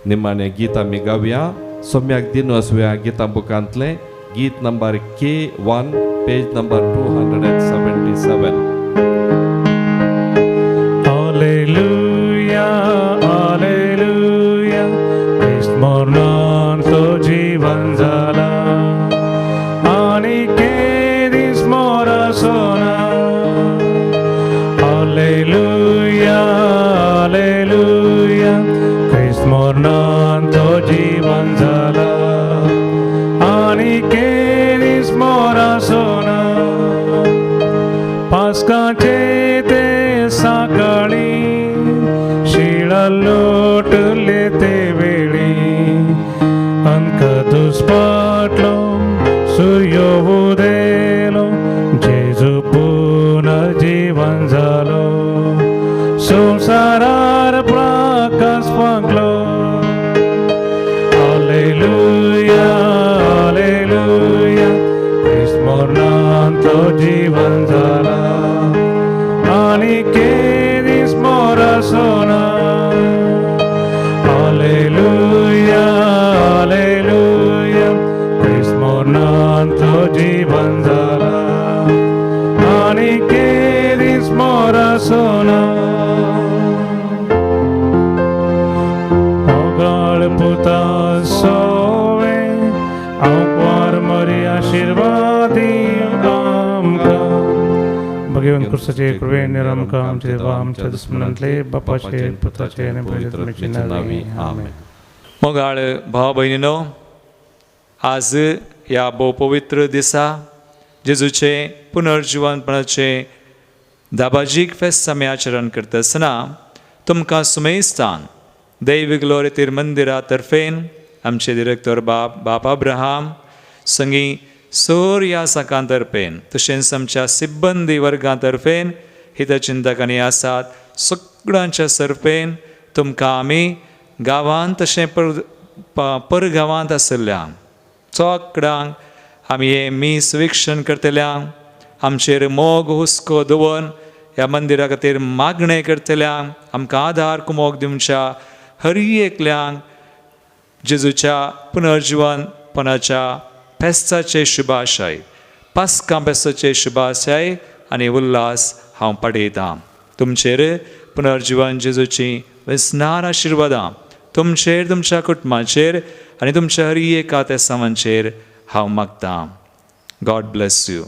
निमाणें गीत आमी गावया. सोम्याक दिनोस ह्या गितां बुकांतलें गीत नंबर K1 पेज नंबर 277. हालेलुया. हालेलुया. स्मरणान तो जीवन जाला आनी केदी स्मरसोना. हालेलुया. हालेलुया. स्मरणान तो जीवन जाला आनी केदी स्मरसोना. पास्काचे ते सकाळी शिळा लोटले ते वेळी अंकदुस पाटलो सूर्यो उदेलो जेजू पुनर्जीवन जालो संवसारार प्रकाश पागलो. हालेलुया. हालेलुया. स्मरणान तो जीवन जाला आनी केदी स्मरसोना. हालेलुया. हालेलुया. स्मरणान तो जीवन जाला आनी केदी स्मरसोना. मोगाळ पुता सोवे आंकवार मरी आशिर्वादी आमकां. भगवान कृष्णाचे कृपेन आमकां आमचे देवा आमच्या दुश्मनांतले बापाचे पुताचे आनी पवित्र आत्म्याचे नांवी. आमेन. मोगाळ भाव भयणीनो, आज ह्या भोव पवित्र दिसा जेजूचे पुनर्जीवनपणाचे दाबाजीक फेस्त आमी आचरण करता आसतना तुमकां सुमेस्तान दैवी ग्लोरितीर मंदिरा तर्फेन आमचे डिरेक्टर बाप अब्राहाम संगी सोर ह्या सकां तर्फेन तशेंच आमच्या सिब्बंदी वर्गां तर्फेन हितचिंतकांनी आसात सगळ्यांच्या सर्फेन तुमकां आमी गांवांत तशें परगांवांत आशिल्ल्यांक चोकडांक आमी हे मीस विक्षण करतल्यांक आमचेर मोग हुस्को दवरून ह्या मंदिरा खातीर मागणें करतल्यांक आमकां आदार कुमोग दिवच्या हर एकल्यांक जेजूच्या पुनर्जीवनपणाच्या फेस्ताचे शुभाशय पास्का फेस्ताचे शुभाशय आनी उल्हास हांव पाडयतां तुमचेर पुनर्जीवन जेजूची विस्नार आशिर्वादां तुमचेर तुमच्या कुटुंबाचेर आनी तुमच्या हर एका तेसांवांचेर हांव मागतां. God bless you.